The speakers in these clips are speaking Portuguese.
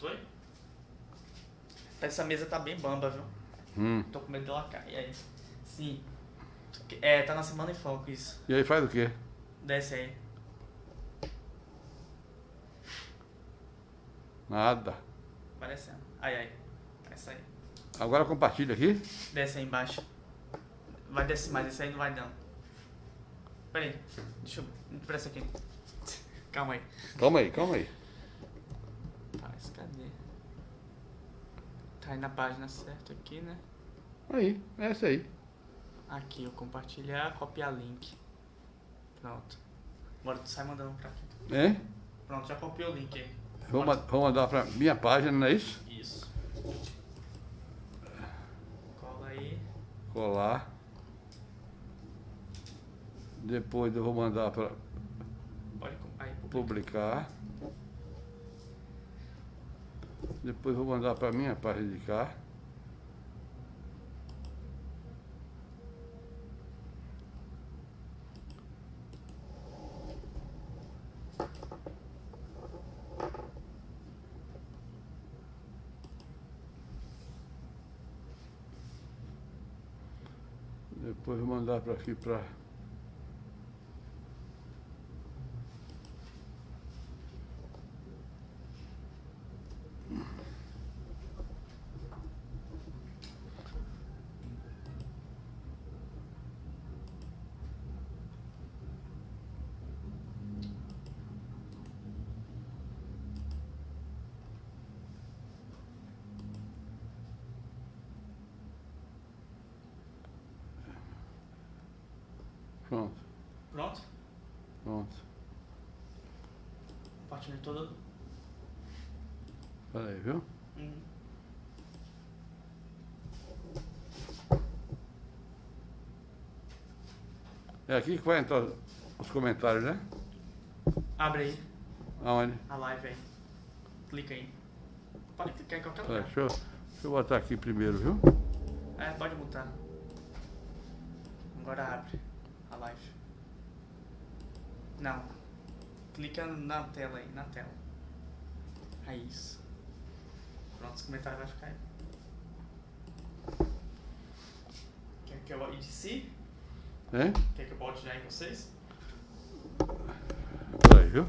Oi? Essa mesa tá bem bamba, viu? Tô com medo dela cair aí. Sim. Tá na semana em foco isso. E aí faz o quê? Desce aí. Nada. Parecendo. Ai. Essa aí. Agora compartilha aqui. Desce aí embaixo. Vai descer mais, esse aí não vai não. Pera aí. Deixa eu... Presta aqui. Calma aí. Calma aí. Mas cadê? Tá aí na página certa aqui, né? Aí, essa aí. Aqui, eu compartilhar, copiar link. Pronto. Agora tu sai mandando pra aqui. É? Pronto, já copiou o link aí. Vou mandar pra minha página, não é isso? Isso. Cola aí. Colar. Depois eu vou mandar para Pode aí, publicar. Depois eu vou mandar para minha página de cá. Depois eu vou mandar para aqui para... Pronto. Pronto? Compartilha todo. Espera aí, viu? É aqui que vai entrar os comentários, né? Abre aí. Aonde? A live aí. Clica aí. Pode clicar em qualquer Pera, lugar. deixa eu botar aqui primeiro, viu? Pode mutar. Agora abre a live. Não. Clica na tela aí, na tela. É isso. Pronto, os comentários vão ficar aí. Quer que eu inicie? Hein? Quer que eu bote já em vocês? Espera aí, viu?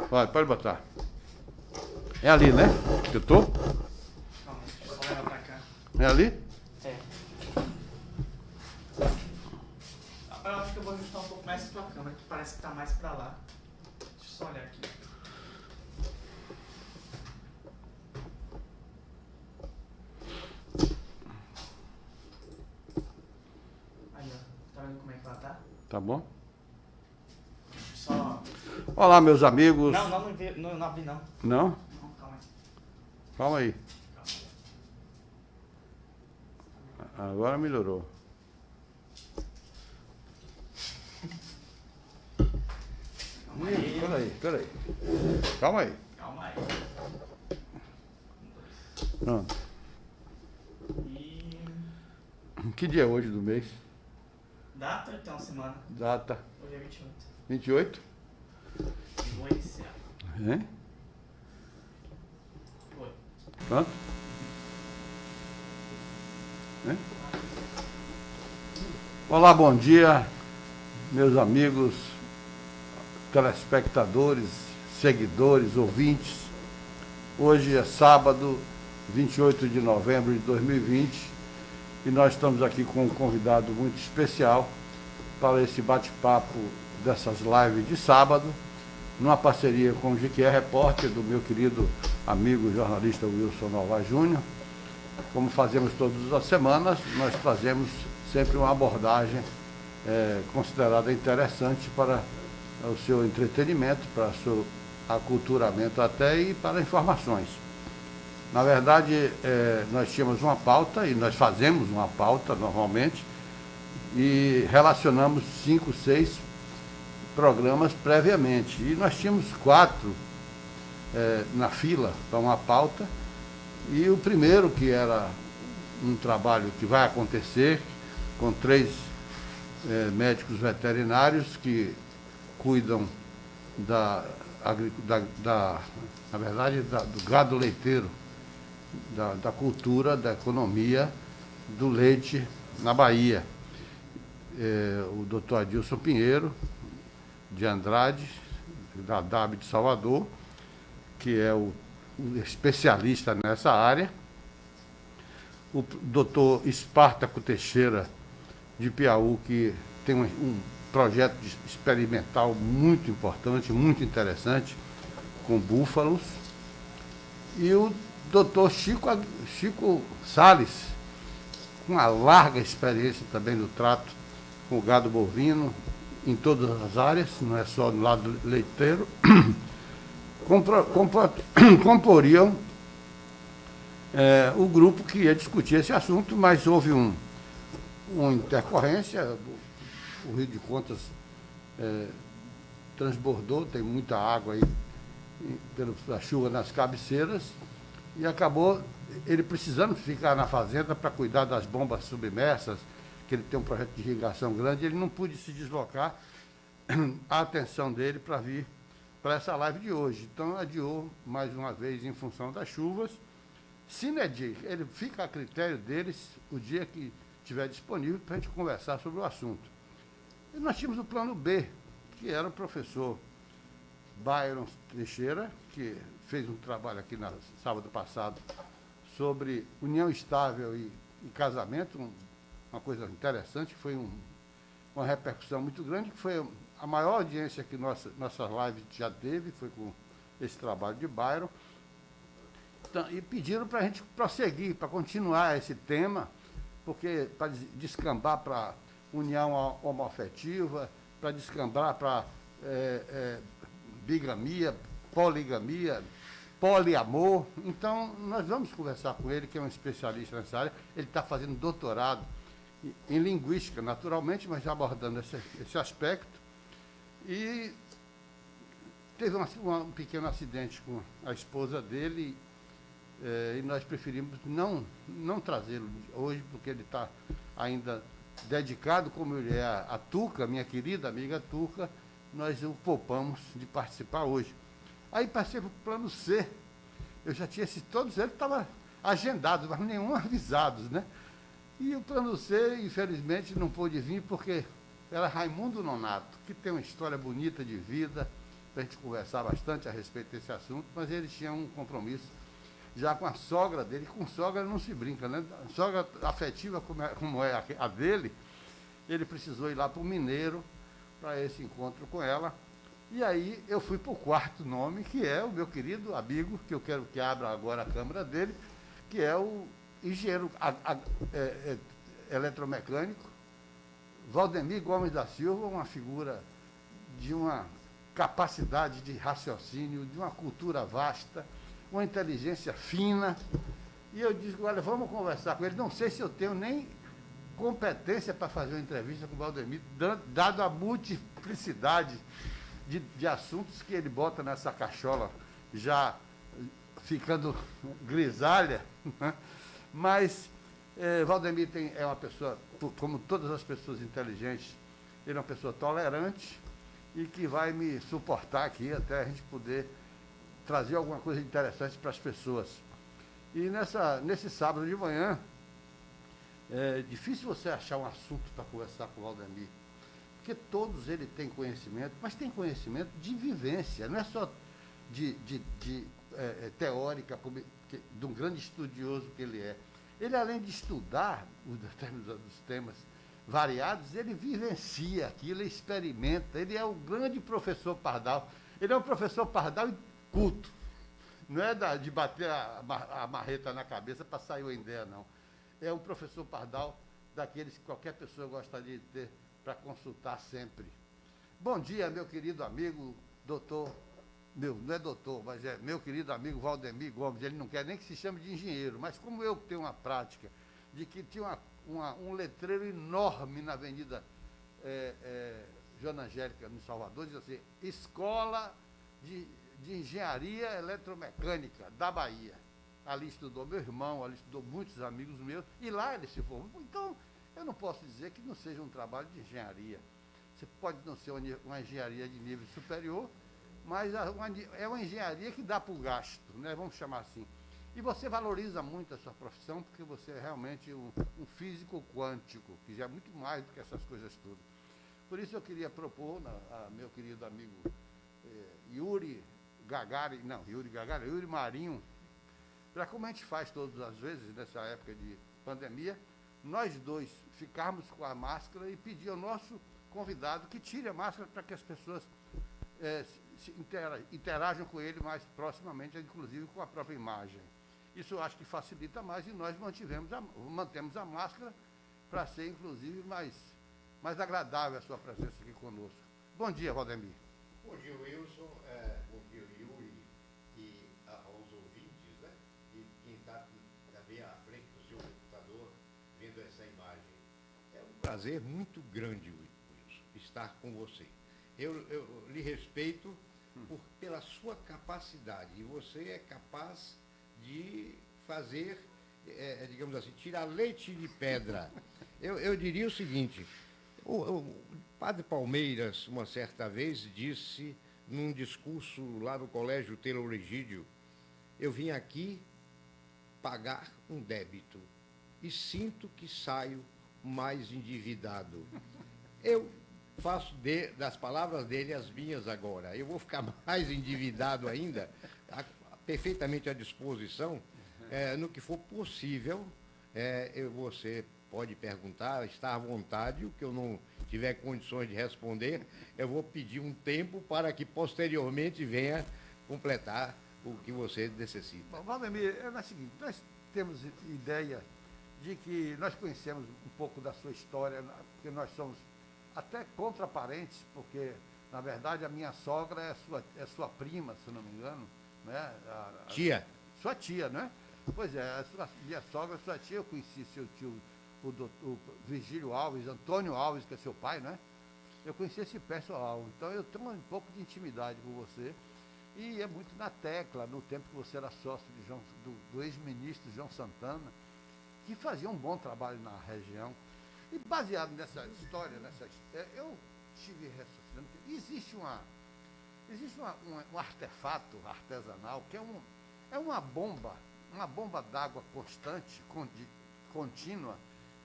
Vai, pode botar. É ali, né? Que eu tô? Calma, deixa eu só levar pra cá. É ali? É. Eu acho que eu vou ajustar um pouco mais pra câmera, que parece que tá mais pra lá. Deixa eu só olhar aqui. Aí, ó. Tá vendo como é que ela tá? Tá bom? Deixa eu só... Olá, meus amigos. Não abri não. Não? Não, calma aí. Calma aí. Calma aí. Agora melhorou. Calma aí. Peraí. Calma aí. Calma aí. Pronto. E... Que dia é hoje do mês? Data então, semana. Data Hoje é 28. 28? Vou iniciar. Hein? Foi. Pronto? Hein? Olá, bom dia, meus amigos, telespectadores, seguidores, ouvintes. Hoje é sábado, 28 de novembro de 2020 e nós estamos aqui com um convidado muito especial para esse bate-papo dessas lives de sábado, numa parceria com o GQR Repórter, do meu querido amigo jornalista Wilson Novaes Júnior. Como fazemos todas as semanas, nós trazemos sempre uma abordagem considerada interessante para o seu entretenimento, para o seu aculturamento até e para informações. Na verdade, nós tínhamos uma pauta e nós fazemos uma pauta normalmente e relacionamos 5, 6 programas previamente. E nós tínhamos 4 na fila para uma pauta e o primeiro, que era um trabalho que vai acontecer com 3 médicos veterinários que cuidam na verdade, do gado leiteiro, da cultura, da economia do leite na Bahia. O doutor Adilson Pinheiro, de Andrade, da DAB de Salvador, que é o especialista nessa área. O doutor Espartaco Teixeira, de Piauí, que tem um projeto experimental muito importante, muito interessante, com búfalos. E o doutor Chico Salles, com uma larga experiência também no trato com o gado bovino, em todas as áreas, não é só no lado leiteiro, comporiam o grupo que ia discutir esse assunto, mas houve uma intercorrência. O Rio de Contas transbordou, tem muita água aí pela chuva nas cabeceiras, e acabou ele precisando ficar na fazenda para cuidar das bombas submersas, que ele tem um projeto de irrigação grande, ele não pôde se deslocar a atenção dele para vir para essa live de hoje. Então, adiou mais uma vez em função das chuvas. Sinedi, ele fica a critério deles o dia que estiver disponível para a gente conversar sobre o assunto. E nós tínhamos o plano B, que era o professor Byron Teixeira, que fez um trabalho aqui no sábado passado sobre união estável e casamento, uma coisa interessante, foi uma repercussão muito grande, que foi a maior audiência que nossa live já teve, foi com esse trabalho de Byron. Então, e pediram para a gente prosseguir, para continuar esse tema, porque para descambar para união homoafetiva, para descambar para bigamia, poligamia, poliamor. Então, nós vamos conversar com ele, que é um especialista nessa área. Ele está fazendo doutorado em linguística, naturalmente, mas já abordando esse aspecto. E teve um pequeno acidente com a esposa dele, e nós preferimos não trazê-lo hoje, porque ele está ainda dedicado, como ele é a Tuca, minha querida amiga Tuca, nós o poupamos de participar hoje. Aí passei para o plano C. Eu já tinha todos eles estavam agendados, mas nenhum avisados, né? E o plano C, infelizmente, não pôde vir porque era Raimundo Nonato, que tem uma história bonita de vida, para a gente conversar bastante a respeito desse assunto, mas ele tinha um compromisso já com a sogra dele. Com sogra não se brinca, né? A sogra afetiva como é a dele, ele precisou ir lá para o Mineiro para esse encontro com ela. E aí eu fui para o quarto nome, que é o meu querido amigo, que eu quero que abra agora a câmera dele, que é o engenheiro eletromecânico, Valdemir Gomes da Silva, uma figura de uma capacidade de raciocínio, de uma cultura vasta, uma inteligência fina. E eu disse, olha, vamos conversar com ele. Não sei se eu tenho nem competência para fazer uma entrevista com o Valdemir, dado a multiplicidade de assuntos que ele bota nessa cachola, já ficando grisalha, né? Mas Valdemir é uma pessoa, como todas as pessoas inteligentes, ele é uma pessoa tolerante e que vai me suportar aqui até a gente poder trazer alguma coisa interessante para as pessoas. E nesse sábado de manhã, é difícil você achar um assunto para conversar com o Valdemir, porque todos eles têm conhecimento, mas tem conhecimento de vivência, não é só de teórica, de um grande estudioso que ele é. Ele, além de estudar os temas variados, ele vivencia aquilo, ele experimenta, ele é o grande professor Pardal. Ele é um professor Pardal e culto. Não é de bater a marreta na cabeça para sair uma ideia, não. É um professor Pardal daqueles que qualquer pessoa gostaria de ter para consultar sempre. Bom dia, meu querido amigo, doutor, não é doutor, mas é meu querido amigo Valdemir Gomes. Ele não quer nem que se chame de engenheiro, mas como eu tenho uma prática de que tinha um letreiro enorme na Avenida Joana Angélica, no Salvador, diz assim, Escola de Engenharia Eletromecânica da Bahia. Ali estudou meu irmão, ali estudou muitos amigos meus, e lá ele se formou. Então, eu não posso dizer que não seja um trabalho de engenharia. Você pode não ser uma engenharia de nível superior, mas é uma engenharia que dá para o gasto, né? Vamos chamar assim. E você valoriza muito a sua profissão, porque você é realmente um físico quântico, que já é muito mais do que essas coisas todas. Por isso eu queria propor a meu querido amigo Yuri Marinho, para como a gente faz todas as vezes, nessa época de pandemia, nós dois ficarmos com a máscara e pedir ao nosso convidado que tire a máscara para que as pessoas interajam com ele mais proximamente, inclusive com a própria imagem. Isso eu acho que facilita mais e nós mantemos a máscara para ser, inclusive, mais agradável a sua presença aqui conosco. Bom dia, Valdemir. Bom dia, Wilson. Bom dia, Yuri, e aos ouvintes, né? E quem está também à frente do seu computador vendo essa imagem. É um prazer muito grande, Wilson, estar com você. Eu lhe respeito pela sua capacidade, e você é capaz de fazer, digamos assim, tirar leite de pedra. Eu diria o seguinte, o padre Palmeiras, uma certa vez, disse, num discurso lá no Colégio Taylor Egídio, eu vim aqui pagar um débito e sinto que saio mais endividado. Eu faço das palavras dele as minhas agora. Eu vou ficar mais endividado ainda, perfeitamente à disposição, no que for possível. Você pode perguntar, está à vontade. O que eu não tiver condições de responder, eu vou pedir um tempo para que posteriormente venha completar o que você necessita. Bom, Valdemir, é o seguinte, nós temos ideia de que nós conhecemos um pouco da sua história, porque nós somos até contraparentes, porque, na verdade, a minha sogra é sua prima, se não me engano, né? Tia. Sua tia, né? Pois é, minha sogra, sua tia, eu conheci seu tio, o Virgílio Alves, Antônio Alves, que é seu pai, né? Eu conheci esse pessoal, então eu tenho um pouco de intimidade com você, e é muito na tecla, no tempo que você era sócio do ex-ministro João Santana, que fazia um bom trabalho na região. E baseado nessa história, eu estive raciocinando que existe um artefato artesanal que é uma bomba d'água constante, contínua,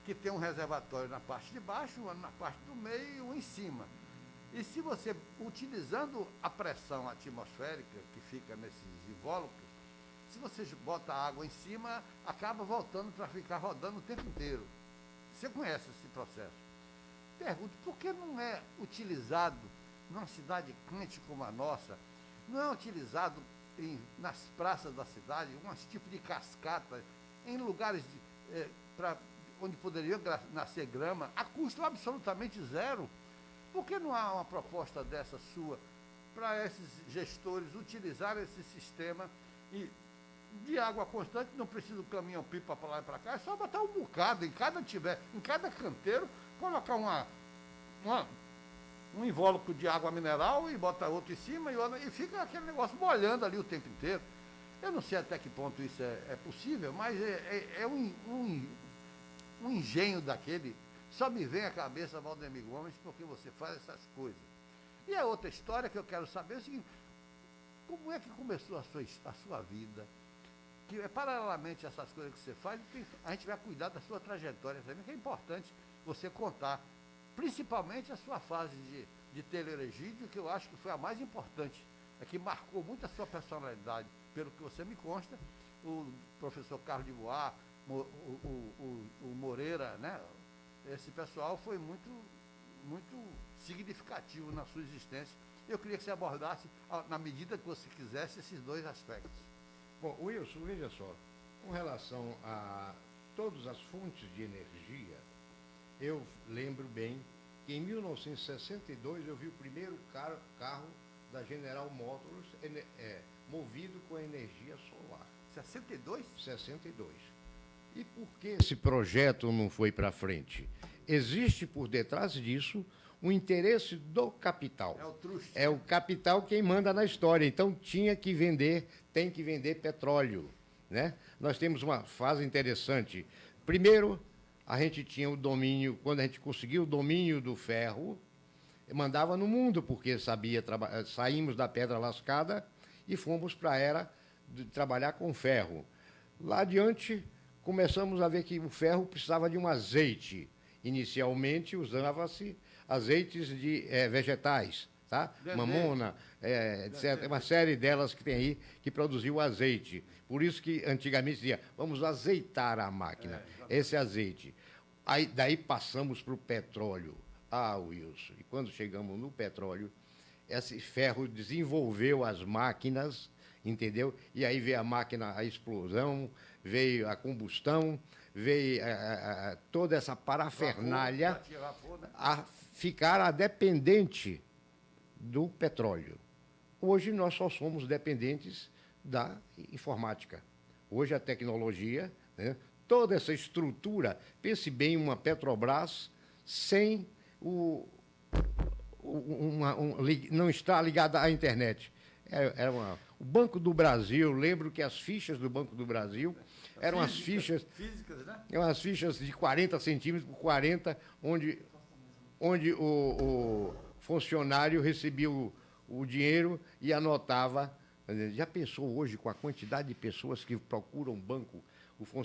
que tem um reservatório na parte de baixo, um na parte do meio e um em cima. E se você, utilizando a pressão atmosférica que fica nesses invólucros, se você bota a água em cima, acaba voltando para ficar rodando o tempo inteiro. Você conhece esse processo. Pergunto, por que não é utilizado numa cidade quente como a nossa, não é utilizado nas praças da cidade, um tipo de cascata, em lugares onde poderia nascer grama, a custo absolutamente zero? Por que não há uma proposta dessa sua para esses gestores utilizarem esse sistema de água constante? Não precisa do caminhão-pipa para lá e para cá, é só botar um bocado em cada canteiro, colocar um invólucro de água mineral e bota outro em cima e fica aquele negócio molhando ali o tempo inteiro. Eu não sei até que ponto isso é possível, mas é um engenho daquele. Só me vem à cabeça, Valdemir Gomes, porque você faz essas coisas. E a outra história que eu quero saber é o seguinte, como é que começou a sua vida? Que paralelamente a essas coisas que você faz, a gente vai cuidar da sua trajetória também, que é importante você contar, principalmente a sua fase de Taylor Egídio, que eu acho que foi a mais importante, que marcou muito a sua personalidade, pelo que você me consta, o professor Carlos de Bois, o Moreira, né? Esse pessoal foi muito, muito significativo na sua existência. Eu queria que você abordasse, na medida que você quisesse, esses dois aspectos. Bom, Wilson, veja só, com relação a todas as fontes de energia, eu lembro bem que em 1962 eu vi o primeiro carro da General Motors movido com energia solar. 62? 62. E por que esse projeto não foi para frente? Existe por detrás disso o interesse do capital. É o truste. É o capital quem manda na história. Então tem que vender petróleo, né? Nós temos uma fase interessante. Primeiro, a gente tinha o domínio, quando a gente conseguiu o domínio do ferro, mandava no mundo, porque sabia saímos da pedra lascada e fomos para a era de trabalhar com ferro. Lá adiante, começamos a ver que o ferro precisava de um azeite. Inicialmente, usava-se azeites de vegetais, tá? Mamona, etc. Uma série delas que tem aí que produziu azeite. Por isso que antigamente dizia, vamos azeitar a máquina, esse azeite. Aí, daí passamos para o petróleo. Ah, Wilson, e quando chegamos no petróleo, esse ferro desenvolveu as máquinas, entendeu? E aí veio a máquina, a explosão, veio a combustão, veio toda essa parafernália a ficar dependente do petróleo. Hoje nós só somos dependentes da informática. Hoje a tecnologia, né, toda essa estrutura, pense bem uma Petrobras sem não está ligada à internet. O Banco do Brasil, lembro que as fichas do Banco do Brasil eram as fichas físicas, né? Eram as fichas de 40 centímetros por 40, onde o funcionário recebia o dinheiro e anotava. Já pensou hoje com a quantidade de pessoas que procuram banco?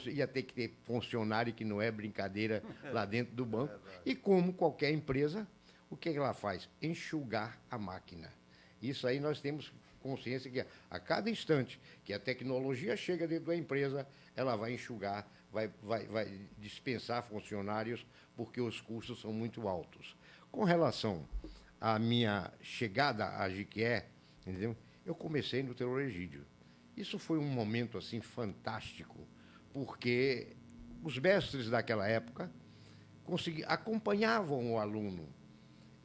Ia ter que ter funcionário, que não é brincadeira, lá dentro do banco. E como qualquer empresa, o que ela faz? Enxugar a máquina. Isso aí nós temos consciência que a cada instante que a tecnologia chega dentro da empresa, ela vai enxugar, vai dispensar funcionários, porque os custos são muito altos. Com relação à minha chegada à Jequié, entendeu? Eu comecei no Tenor Egídio. Isso foi um momento assim fantástico, porque os mestres daquela época acompanhavam o aluno.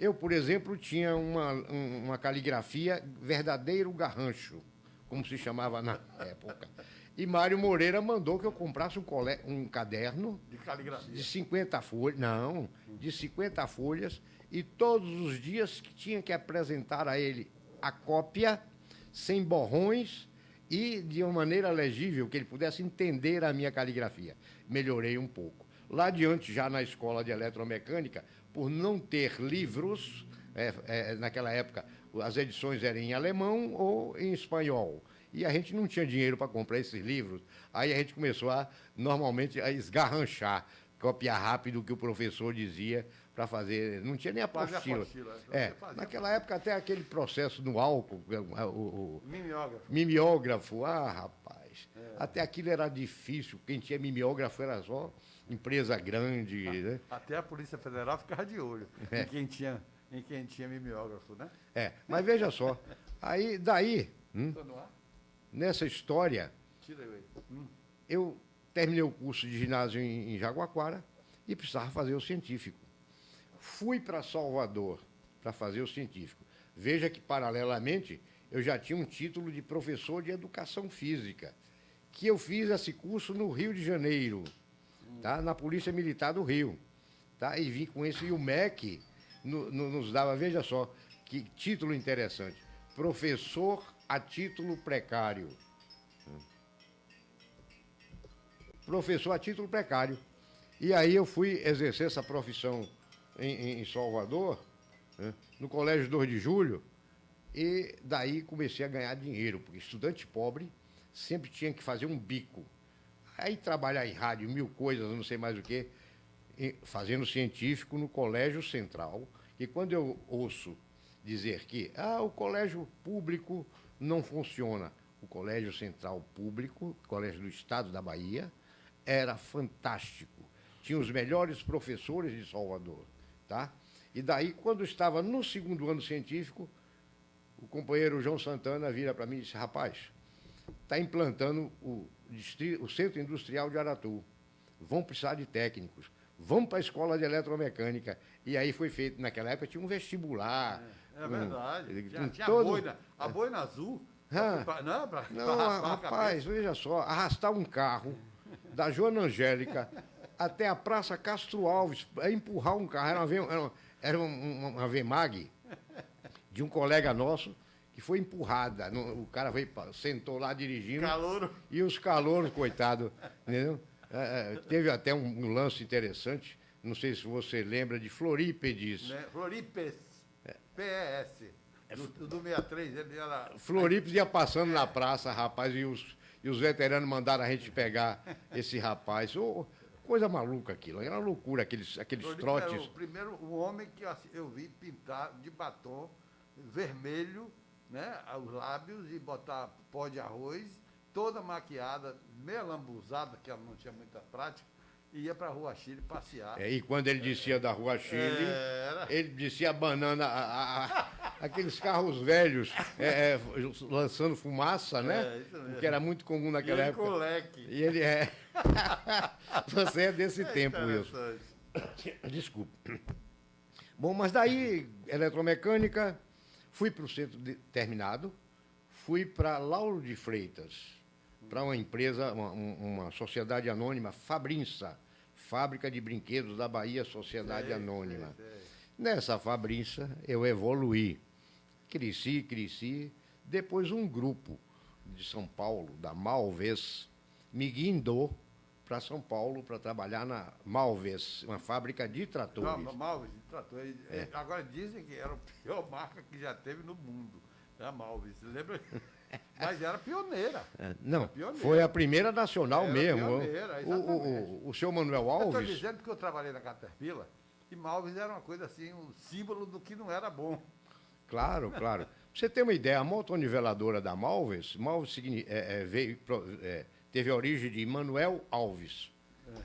Eu, por exemplo, tinha uma caligrafia verdadeiro garrancho, como se chamava na época. E Mário Moreira mandou que eu comprasse um caderno de caligrafia de 50 folhas, de 50 folhas, e todos os dias que tinha que apresentar a ele a cópia, sem borrões e de uma maneira legível, que ele pudesse entender a minha caligrafia. Melhorei um pouco. Lá adiante, já na escola de eletromecânica, por não ter livros, naquela época as edições eram em alemão ou em espanhol, e a gente não tinha dinheiro para comprar esses livros, aí a gente começou normalmente a esgarranchar, copiar rápido o que o professor dizia para fazer, não tinha nem apostila. Naquela época até aquele processo no álcool, o mimeógrafo, rapaz, até aquilo era difícil, quem tinha mimeógrafo era só empresa grande, né? Até a Polícia Federal ficava de olho em quem tinha mimeógrafo, né? Mas veja só, daí, nessa história, eu terminei o curso de ginásio em Jaguaquara e precisava fazer o científico. Fui para Salvador para fazer o científico. Veja que, paralelamente, eu já tinha um título de professor de educação física, que eu fiz esse curso no Rio de Janeiro, tá? Na Polícia Militar do Rio. Tá? E vim com isso, e o MEC nos dava, veja só, que título interessante, professor a título precário. Professor a título precário. E aí eu fui exercer essa profissão em Salvador, né, no Colégio 2 de Julho, e daí comecei a ganhar dinheiro, porque estudante pobre sempre tinha que fazer um bico. Aí trabalhar em rádio, 1000 coisas, não sei mais o quê, fazendo científico no Colégio Central, e quando eu ouço dizer que o colégio público não funciona, o Colégio Central Público, Colégio do Estado da Bahia, era fantástico. Tinha os melhores professores de Salvador. Tá? E daí, quando estava no segundo ano científico, o companheiro João Santana vira para mim e disse, rapaz, está implantando o Centro Industrial de Aratu, vão precisar de técnicos, vamos para a escola de eletromecânica. E aí foi feito, naquela época tinha um vestibular. Verdade, tinha a boina azul. Rapaz, veja só, arrastar um carro da Joana Angélica até a Praça Castro Alves, empurrar um carro, era uma Vemag de um colega nosso, que foi empurrada. O cara sentou lá dirigindo. Calouro. E os calouros, coitado, entendeu? Teve até um lance interessante, não sei se você lembra, de Florípedes. Florípedes. PES. Do 63, ele era... Florips ia passando na praça, rapaz, e os veteranos mandaram a gente pegar esse rapaz. Coisa maluca aquilo, era uma loucura, aqueles Florips trotes. era o homem que eu vi pintar de batom vermelho, né, os lábios, e botar pó de arroz, toda maquiada, meio lambuzada, que ela não tinha muita prática, e ia para a Rua Chile passear. E quando ele descia da Rua Chile, ele descia banana, aqueles carros velhos lançando fumaça, né? Isso mesmo. Que era muito comum naquela época. Com leque. E ele é. Você é desse tempo, Wilson. Interessante. Desculpe. Bom, mas daí, eletromecânica, fui para o centro terminado, fui para Lauro de Freitas, para uma empresa, uma sociedade anônima, Fabrinça, Fábrica de Brinquedos da Bahia, Sociedade Anônima. Sei. Nessa Fabrinça, eu evoluí. Cresci. Depois, um grupo de São Paulo, da Malves, me guindou para São Paulo para trabalhar na Malves, uma fábrica de tratores. Malves, de trator. Agora dizem que era a pior marca que já teve no mundo. A Malves, lembra? Mas era pioneira. Não, Era pioneira. foi a primeira nacional Era mesmo. pioneira, exatamente. O senhor Manuel Eu estou Alves. dizendo que eu trabalhei na Caterpillar e Malves era uma coisa assim, um símbolo do que não era bom. Claro. Pra você ter uma ideia, a motoniveladora da Malves teve a origem de Manuel Alves.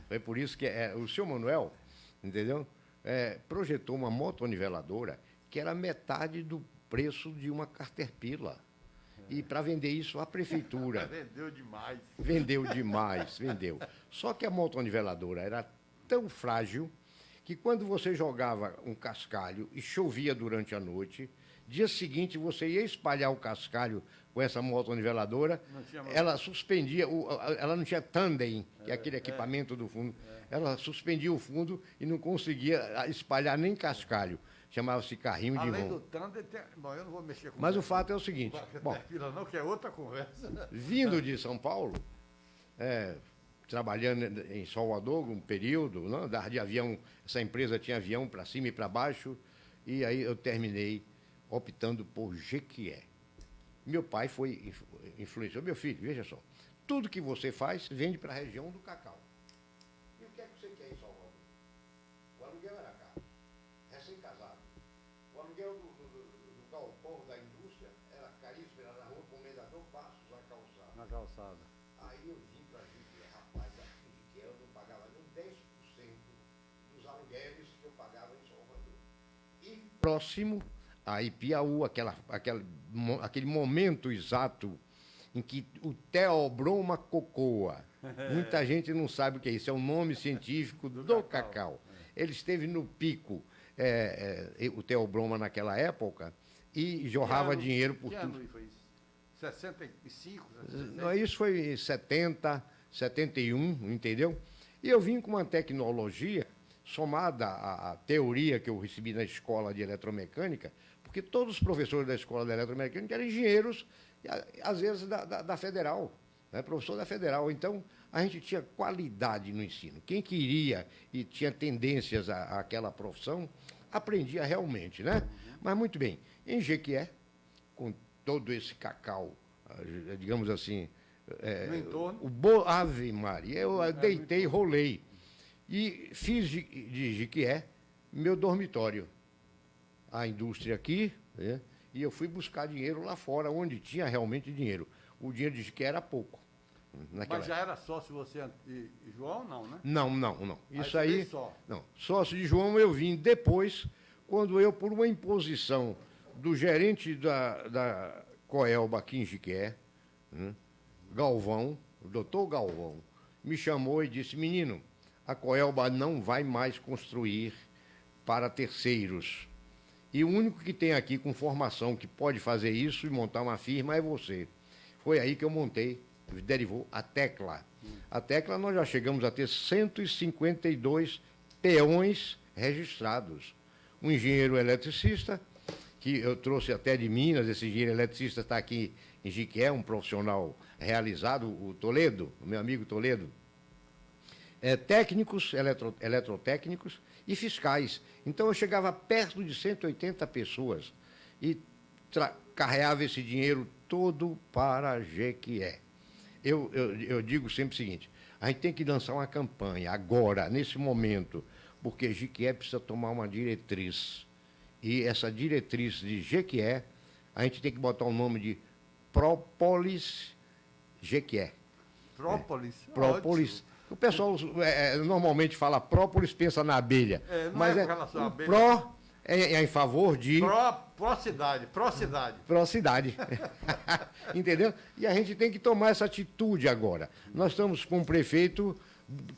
Foi por isso que o senhor Manuel, entendeu? Projetou uma motoniveladora que era metade do preço de uma Caterpillar. E para vender isso à prefeitura. Vendeu demais. Vendeu. Só que a motoniveladora era tão frágil que quando você jogava um cascalho e chovia durante a noite, dia seguinte você ia espalhar o cascalho com essa motoniveladora, ela suspendia, ela não tinha tandem, que é aquele equipamento do fundo, ela suspendia o fundo e não conseguia espalhar nem cascalho. Chamava-se carrinho de Além mão. do Thunder, bom, eu não vou mexer com Mas o fato é o seguinte, bom, Caterpillar não, que é outra conversa. vindo de São Paulo, trabalhando em Salvador um período, né, de avião, essa empresa tinha avião para cima e para baixo, e aí eu terminei optando por Jequié. Meu pai influenciou. Meu filho, veja só, tudo que você faz vende para a região do cacau. E o que é que você quer em Salvador? O aluguel era caro, recém-casado. O aluguel do galpão da indústria era caríssimo, era na rua Comendador Passos, a calçada. Na calçada. Aí eu vim para Jequié, rapaz, aqui em Jequié eu não pagava nem 10% dos aluguéis que eu pagava em Salvador. E próximo a Ipiaú, aquele momento exato em que o Theobroma cocoa, muita gente não sabe o que é isso, é o nome científico do cacau. Ele esteve no pico, o Theobroma naquela época, e jorrava dinheiro por que tudo. ano foi isso? 65? Não, isso foi em 70, 71, entendeu? E eu vim com uma tecnologia somada à teoria que eu recebi na escola de eletromecânica, porque todos os professores da escola de eletromecânica eram engenheiros, às vezes da Federal, né? Professor da Federal. Então, a gente tinha qualidade no ensino. Quem queria e tinha tendências àquela profissão, aprendia realmente, né? Mas, muito bem, em Jequié, com todo esse cacau, digamos assim, No entorno. Ave Maria, eu deitei, rolei. E fiz de Jequié meu dormitório. A indústria aqui, né? E eu fui buscar dinheiro lá fora, onde tinha realmente dinheiro. O dinheiro de Jequié era pouco. Mas já era sócio você e João, não, né? Não. Isso você aí. veio só. Não. Sócio de João eu vim depois, quando eu, por uma imposição do gerente da Coelba aqui em Jequié, né? Galvão, o doutor Galvão, me chamou e disse: menino, a Coelba não vai mais construir para terceiros. E o único que tem aqui com formação que pode fazer isso e montar uma firma é você. Foi aí que eu montei, derivou a Tecla. A Tecla nós já chegamos a ter 152 peões registrados. Um engenheiro eletricista, que eu trouxe até de Minas, esse engenheiro eletricista está aqui em Jequié, um profissional realizado, o Toledo, o meu amigo Toledo. Técnicos, eletrotécnicos e fiscais. Então eu chegava perto de 180 pessoas e carreava esse dinheiro todo para Jequié. Eu digo sempre o seguinte, a gente tem que lançar uma campanha agora, nesse momento, porque Jequié precisa tomar uma diretriz. E essa diretriz de Jequié, a gente tem que botar o nome de Própolis Jequié. Própolis? Própolis. Ótimo. O pessoal normalmente fala própolis, pensa na abelha. Não é com relação à abelha. É em favor de... Pró-cidade. Pró-cidade. Entendeu? E a gente tem que tomar essa atitude agora. Nós estamos com o prefeito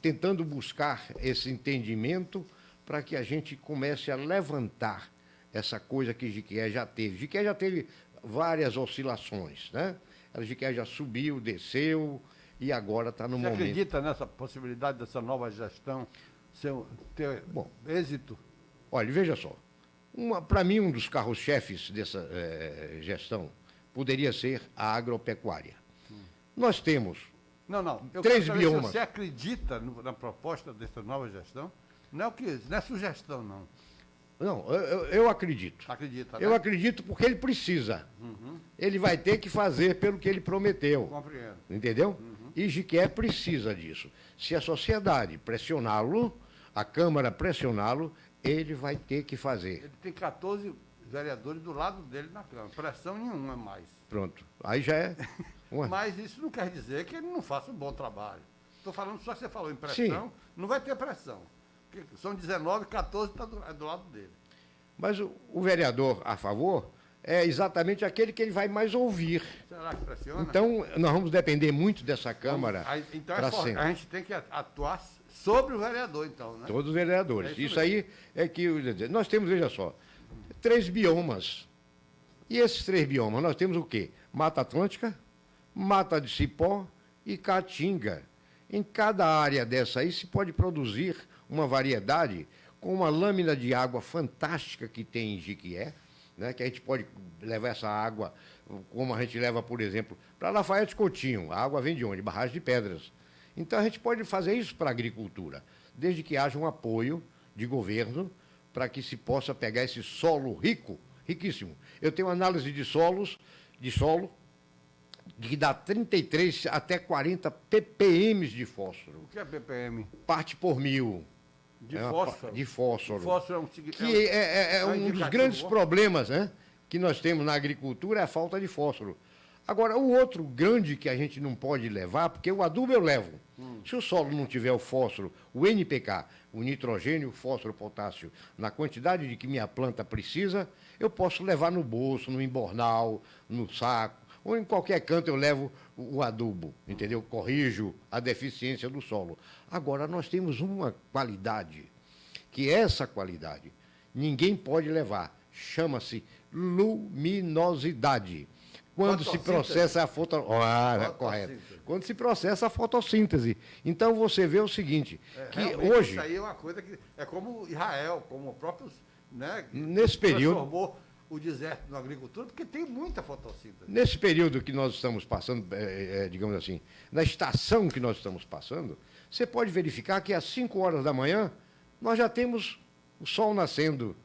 tentando buscar esse entendimento para que a gente comece a levantar essa coisa que Jequié já teve. Jequié já teve várias oscilações, né? Jequié já subiu, desceu e agora está no momento. Você acredita nessa possibilidade dessa nova gestão ter êxito? Olha, veja só. Para mim, um dos carros-chefes dessa gestão poderia ser a agropecuária. Nós temos Eu 3 quero saber biomas. se você acredita na proposta dessa nova gestão? Não é sugestão, não. Não, eu acredito. Acredita, né? Eu acredito porque ele precisa. Ele vai ter que fazer pelo que ele prometeu. Compreendo. Entendeu? E Jequié precisa disso. Se a sociedade pressioná-lo, a Câmara pressioná-lo, ele vai ter que fazer. Ele tem 14 vereadores do lado dele na Câmara. Pressão nenhuma mais. Pronto. Aí já é uma... Mas isso não quer dizer que ele não faça um bom trabalho. Estou falando só que você falou em pressão, não vai ter pressão. Porque são 19, 14 está do lado dele. Mas o vereador a favor é exatamente aquele que ele vai mais ouvir. Será que pressiona? Então, nós vamos depender muito dessa Câmara. Então pra a sempre. gente tem que atuar sobre o vereador, então, né? Todos os vereadores. É isso aí é que... Nós temos, veja só, 3 biomas. E esses 3 biomas, nós temos o quê? Mata Atlântica, Mata de Cipó e Caatinga. Em cada área dessa aí se pode produzir uma variedade com uma lâmina de água fantástica que tem em Jequié, né, que a gente pode levar essa água, como a gente leva, por exemplo, para Lafayette Coutinho. A água vem de onde? Barragem de Pedras. Então, a gente pode fazer isso para a agricultura, desde que haja um apoio de governo para que se possa pegar esse solo rico, riquíssimo. Eu tenho análise de solo, que dá 33 até 40 ppm de fósforo. O que é ppm? Parte por mil. De fósforo? De fósforo. Fósforo Que é um dos indicativo grandes bom. problemas, né, que nós temos na agricultura, é a falta de fósforo. Agora, o outro grande que a gente não pode levar, porque o adubo eu levo. Se o solo não tiver o fósforo, o NPK, o nitrogênio, o fósforo, o potássio, na quantidade de que minha planta precisa, eu posso levar no bolso, no embornal, no saco, ou em qualquer canto eu levo o adubo, entendeu? Corrijo a deficiência do solo. Agora, nós temos uma qualidade, que essa qualidade ninguém pode levar, chama-se luminosidade. Quando se processa a correto. Quando se processa a fotossíntese. Então, você vê o seguinte, que hoje... Isso aí é uma coisa que... É como Israel, como o próprio... Né, nesse período... transformou o deserto na agricultura, porque tem muita fotossíntese. Nesse período que nós estamos passando, digamos assim, na estação que nós estamos passando, você pode verificar que às 5 horas da manhã, nós já temos o sol nascendo,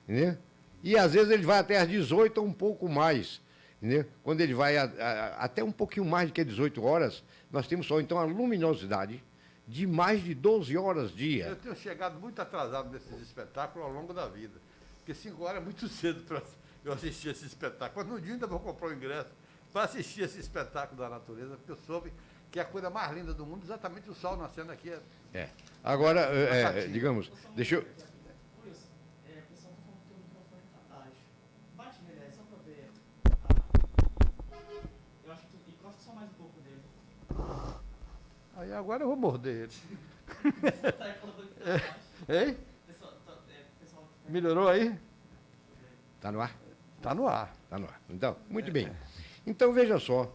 né? E às vezes ele vai até às 18 ou um pouco mais. Entendeu? Quando ele vai até um pouquinho mais do que 18 horas, nós temos sol. Então, a luminosidade de mais de 12 horas dia. Eu tenho chegado muito atrasado nesses espetáculos ao longo da vida. Porque 5 horas é muito cedo para eu assistir esse espetáculo. Mas no dia ainda vou comprar o ingresso para assistir esse espetáculo da natureza, porque eu soube que é a coisa mais linda do mundo, exatamente o sol nascendo aqui. Agora, digamos, deixa eu... Aí agora eu vou morder ele. Hein? Melhorou aí? Está no ar? Está no ar. Está no ar. Então, muito bem. Então, veja só,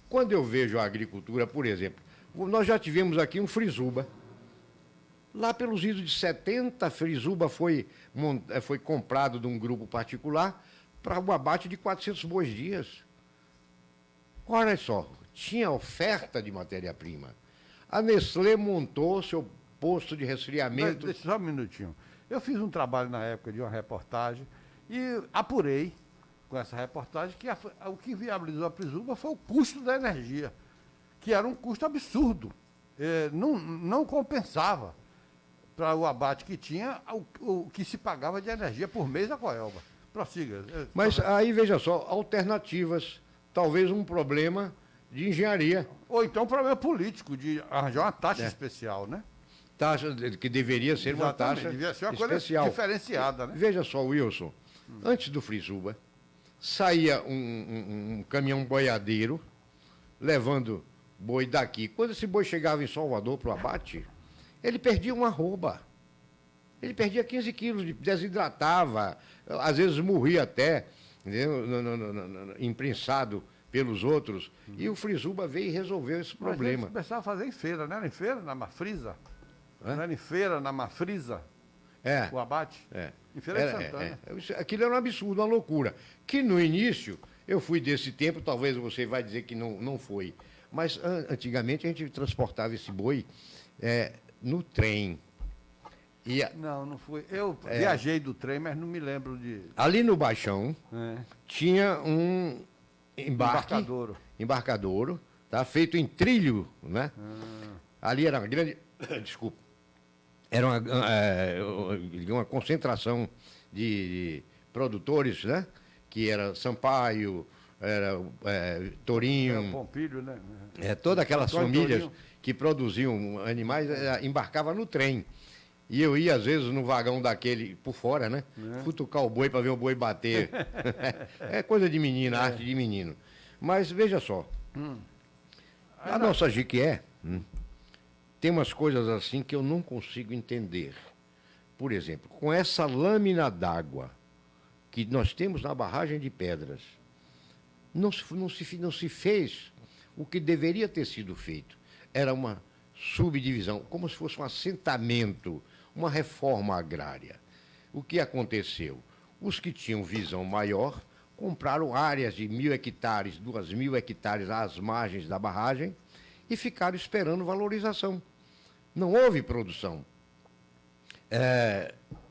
quando eu vejo a agricultura, por exemplo, nós já tivemos aqui um frisuba. Lá pelos idos de 70, frisuba foi comprado de um grupo particular para um abate de 400 bois dias. Olha só, tinha oferta de matéria-prima. A Nestlé montou seu posto de resfriamento. Deixa só um minutinho. Eu fiz um trabalho na época de uma reportagem e apurei com essa reportagem que o que viabilizou a Frizuba foi o custo da energia, que era um custo absurdo. Não compensava para o abate que tinha o que se pagava de energia por mês da Coelba. Prossiga. Mas aí, veja só, alternativas, talvez um problema de engenharia. Ou então um problema político, de arranjar uma taxa especial, né? Taxa que deveria ser uma Exatamente, taxa devia ser uma especial. coisa diferenciada, né? Veja só, Wilson, antes do Frizuba, saía um caminhão boiadeiro levando boi daqui. Quando esse boi chegava em Salvador para o abate, ele perdia uma arroba. Ele perdia 15 quilos, desidratava, às vezes morria até, entendeu? Imprensado pelos outros. E o Frizuba veio e resolveu esse problema. Mas começava a fazer em feira, não era em feira, na Mafrisa? Hã? Não era em feira, na Mafrisa, É. o abate? É. Em Feira de Santana. Aquilo era um absurdo, uma loucura. Que no início, eu fui desse tempo, talvez você vai dizer que não foi. Mas antigamente a gente transportava esse boi no trem. E Não fui. Eu viajei do trem, mas não me lembro de... ali no Baixão tinha um embarcadouro, tá? Feito em trilho, né? Ali era uma grande... Desculpa. Era uma concentração de produtores, né? Que era Sampaio, era Torinho, Pompilho, né? todas aquelas Antônio famílias Torinho. que produziam animais, embarcava no trem. E eu ia, às vezes, no vagão daquele, por fora, né? Futucar o boi para ver o boi bater. É coisa de menino, arte de menino. Mas veja só, a nossa Jequié tem umas coisas assim que eu não consigo entender. Por exemplo, com essa lâmina d'água que nós temos na barragem de Pedras, não se fez o que deveria ter sido feito. Era uma subdivisão, como se fosse um assentamento, uma reforma agrária. O que aconteceu? Os que tinham visão maior compraram áreas de 1.000 hectares, 2.000 hectares às margens da barragem e ficaram esperando valorização. Não houve produção.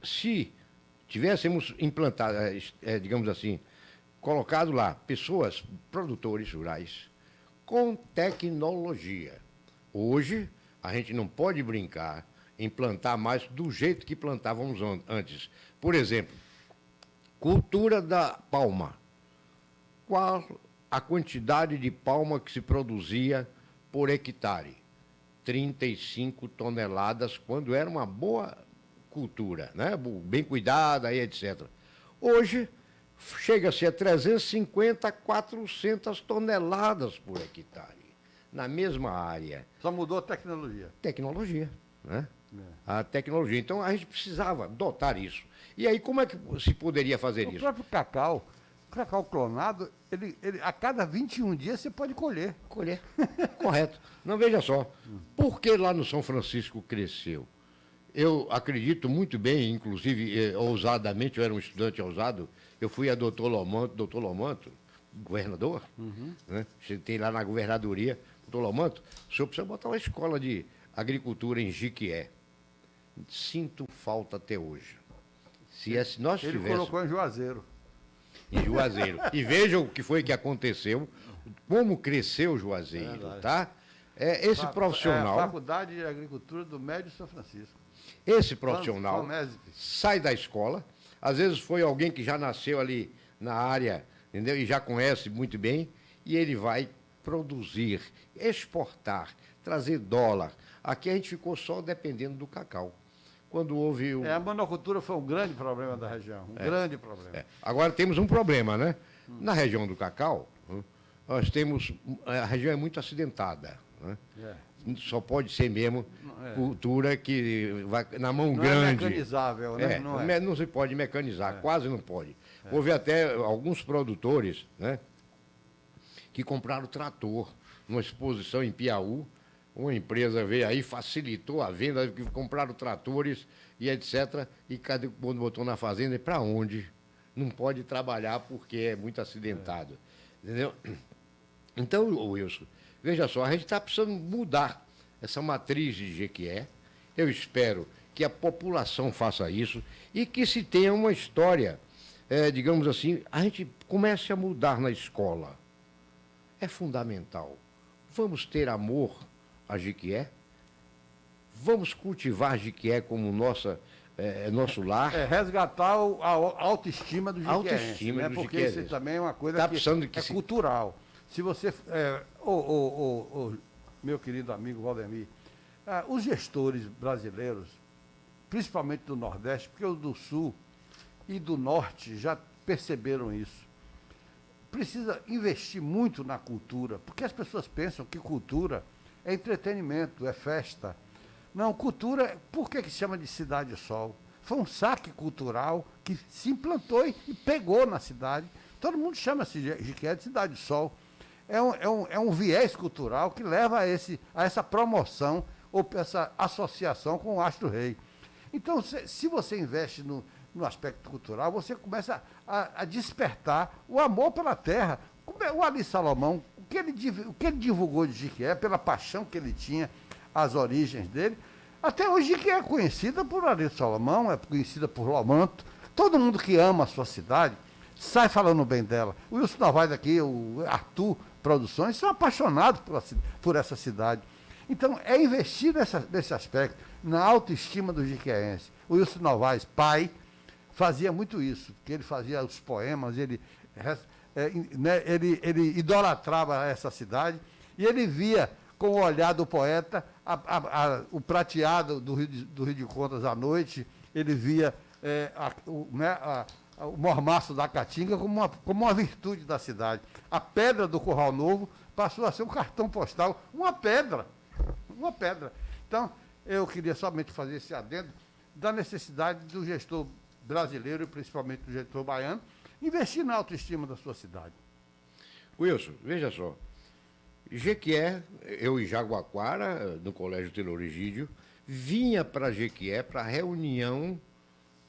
Se tivéssemos implantado, digamos assim, colocado lá pessoas, produtores rurais, com tecnologia. Hoje, a gente não pode brincar em plantar mais do jeito que plantávamos antes. Por exemplo, cultura da palma. Qual a quantidade de palma que se produzia por hectare? 35 toneladas, quando era uma boa cultura, né? Bem cuidada e etc. Hoje, chega-se a 350, 400 toneladas por hectare, na mesma área. Só mudou a tecnologia. Tecnologia, né? A tecnologia. Então, a gente precisava dotar isso. E aí, como é que se poderia fazer O isso? próprio cacau clonado, ele, a cada 21 dias você pode colher. Colher. Correto. Não, veja só. Por que lá no São Francisco cresceu? Eu acredito muito bem, inclusive, ousadamente, eu era um estudante ousado, eu fui a doutor Lomanto, governador, né? Sentei lá na governadoria, doutor Lomanto, o senhor precisa botar uma escola de agricultura em Jequié. Sinto falta até hoje. Se nós Ele tivéssemos... colocou em Juazeiro. Em Juazeiro. E vejam o que foi que aconteceu, como cresceu o Juazeiro, tá? Esse profissional... Faculdade de Agricultura do Médio São Francisco. Esse profissional Fanmesp. sai da escola, às vezes foi alguém que já nasceu ali na área, entendeu? E já conhece muito bem, e ele vai produzir, exportar, trazer dólar. Aqui a gente ficou só dependendo do cacau. Quando houve o... A monocultura foi um grande problema da região, grande problema. Agora temos um problema, né? Na região do cacau, nós temos... A região é muito acidentada, né? Só pode ser mesmo cultura que vai na mão Não grande. é mecanizável, né? Não se pode mecanizar, quase não pode. Houve até alguns produtores, né, que compraram trator numa exposição em Piauí. Uma empresa veio aí, facilitou a venda, compraram tratores e etc. E quando botou na fazenda, e para onde? Não pode trabalhar porque é muito acidentado. Entendeu? Então, Wilson, veja só, a gente está precisando mudar essa matriz de Jequié. Eu espero que a população faça isso e que se tenha uma história digamos assim, a gente comece a mudar na escola. É fundamental. Vamos ter amor a Jequié? Vamos cultivar Jequié como nosso lar? Resgatar a autoestima do jiqueense, Autoestima né? do Porque jiqueense. isso também é uma coisa Tá que precisando que é se- cultural. Se você... meu querido amigo Valdemir, os gestores brasileiros, principalmente do Nordeste, porque os do Sul e do Norte já perceberam isso, precisa investir muito na cultura, porque as pessoas pensam que cultura é entretenimento, é festa. Não, cultura, por que se chama de Cidade Sol? Foi um saque cultural que se implantou e pegou na cidade. Todo mundo chama Jequié de Cidade Sol. É um viés cultural que leva a essa promoção ou essa associação com o Astro Rei. Então, se você investe no aspecto cultural, você começa a despertar o amor pela terra. O Ali Salomão, o que ele divulgou de Jequié, pela paixão que ele tinha, as origens dele, até hoje Jequié é conhecida por Ali Salomão, é conhecida por Lomanto. Todo mundo que ama a sua cidade sai falando bem dela. O Wilson Novaes aqui, o Arthur Produções, são apaixonados por essa cidade. Então, é investir nesse aspecto, na autoestima do jiqueense. O Wilson Novaes, pai, fazia muito isso, porque ele fazia os poemas, ele idolatrava essa cidade, e ele via, com o olhar do poeta, o prateado do Rio de Contas à noite, ele via o mormaço da Caatinga como uma virtude da cidade. A pedra do Curral Novo passou a ser um cartão postal, uma pedra. Então, eu queria somente fazer esse adendo da necessidade do gestor brasileiro, e principalmente do gestor baiano, investir na autoestima da sua cidade. Wilson, veja só. Jequié, eu em Jaguaquara, no Colégio Taylor Egídio, vinha para Jequié para reunião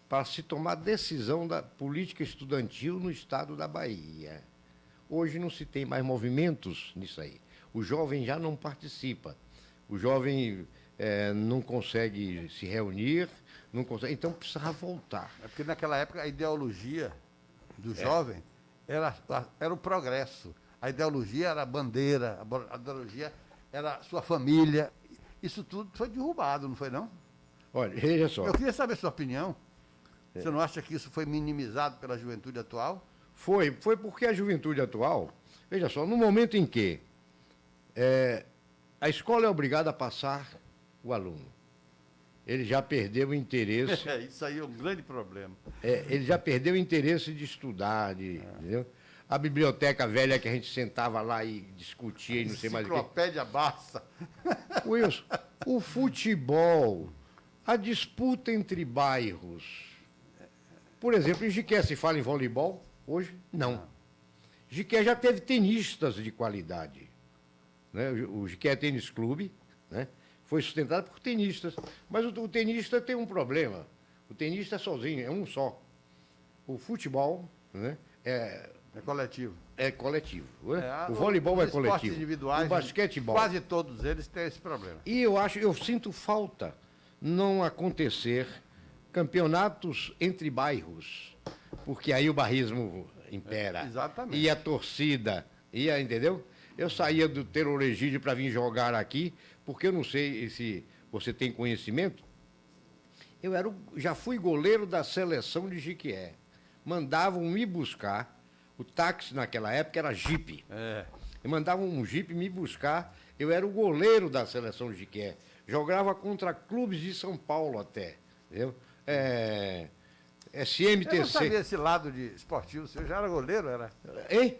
para se tomar decisão da política estudantil no estado da Bahia. Hoje não se tem mais movimentos nisso aí. O jovem já não participa. O jovem não consegue se reunir, não consegue, então precisava voltar. É porque naquela época a ideologia do jovem era o progresso. A ideologia era a bandeira, a ideologia era a sua família. Isso tudo foi derrubado, não foi não? Olha, veja só. Eu queria saber a sua opinião. Você não acha que isso foi minimizado pela juventude atual? Foi porque a juventude atual, veja só, no momento em que a escola é obrigada a passar o aluno, ele já perdeu o interesse. Isso aí é um grande problema. Ele já perdeu o interesse de estudar, entendeu? A biblioteca velha que a gente sentava lá e discutia e não sei mais o quê. Enciclopédia Barça. Wilson, o futebol, a disputa entre bairros. Por exemplo, em Jequié se fala em voleibol? Hoje, não. Jequié já teve tenistas de qualidade. Né? O Jequié Tênis Clube, né? Foi sustentado por tenistas. Mas o tenista tem um problema. O tenista é sozinho, é um só. O futebol, né? É coletivo. É coletivo. Né? O voleibol é coletivo. Individuais, o basquetebol. Quase todos eles têm esse problema. E eu sinto falta não acontecer campeonatos entre bairros, porque aí o bairrismo impera. Exatamente. E a torcida, entendeu? Eu saía do Taylor Egídio para vir jogar aqui, porque eu não sei se você tem conhecimento. Já fui goleiro da seleção de Jequié. Mandavam me buscar. O táxi naquela época era jipe. Mandavam um jipe me buscar. Eu era o goleiro da seleção de Jequié. Jogava contra clubes de São Paulo até. Entendeu? SMTC. Eu não sabia esse lado de esportivo. Você já era goleiro, era? Hein?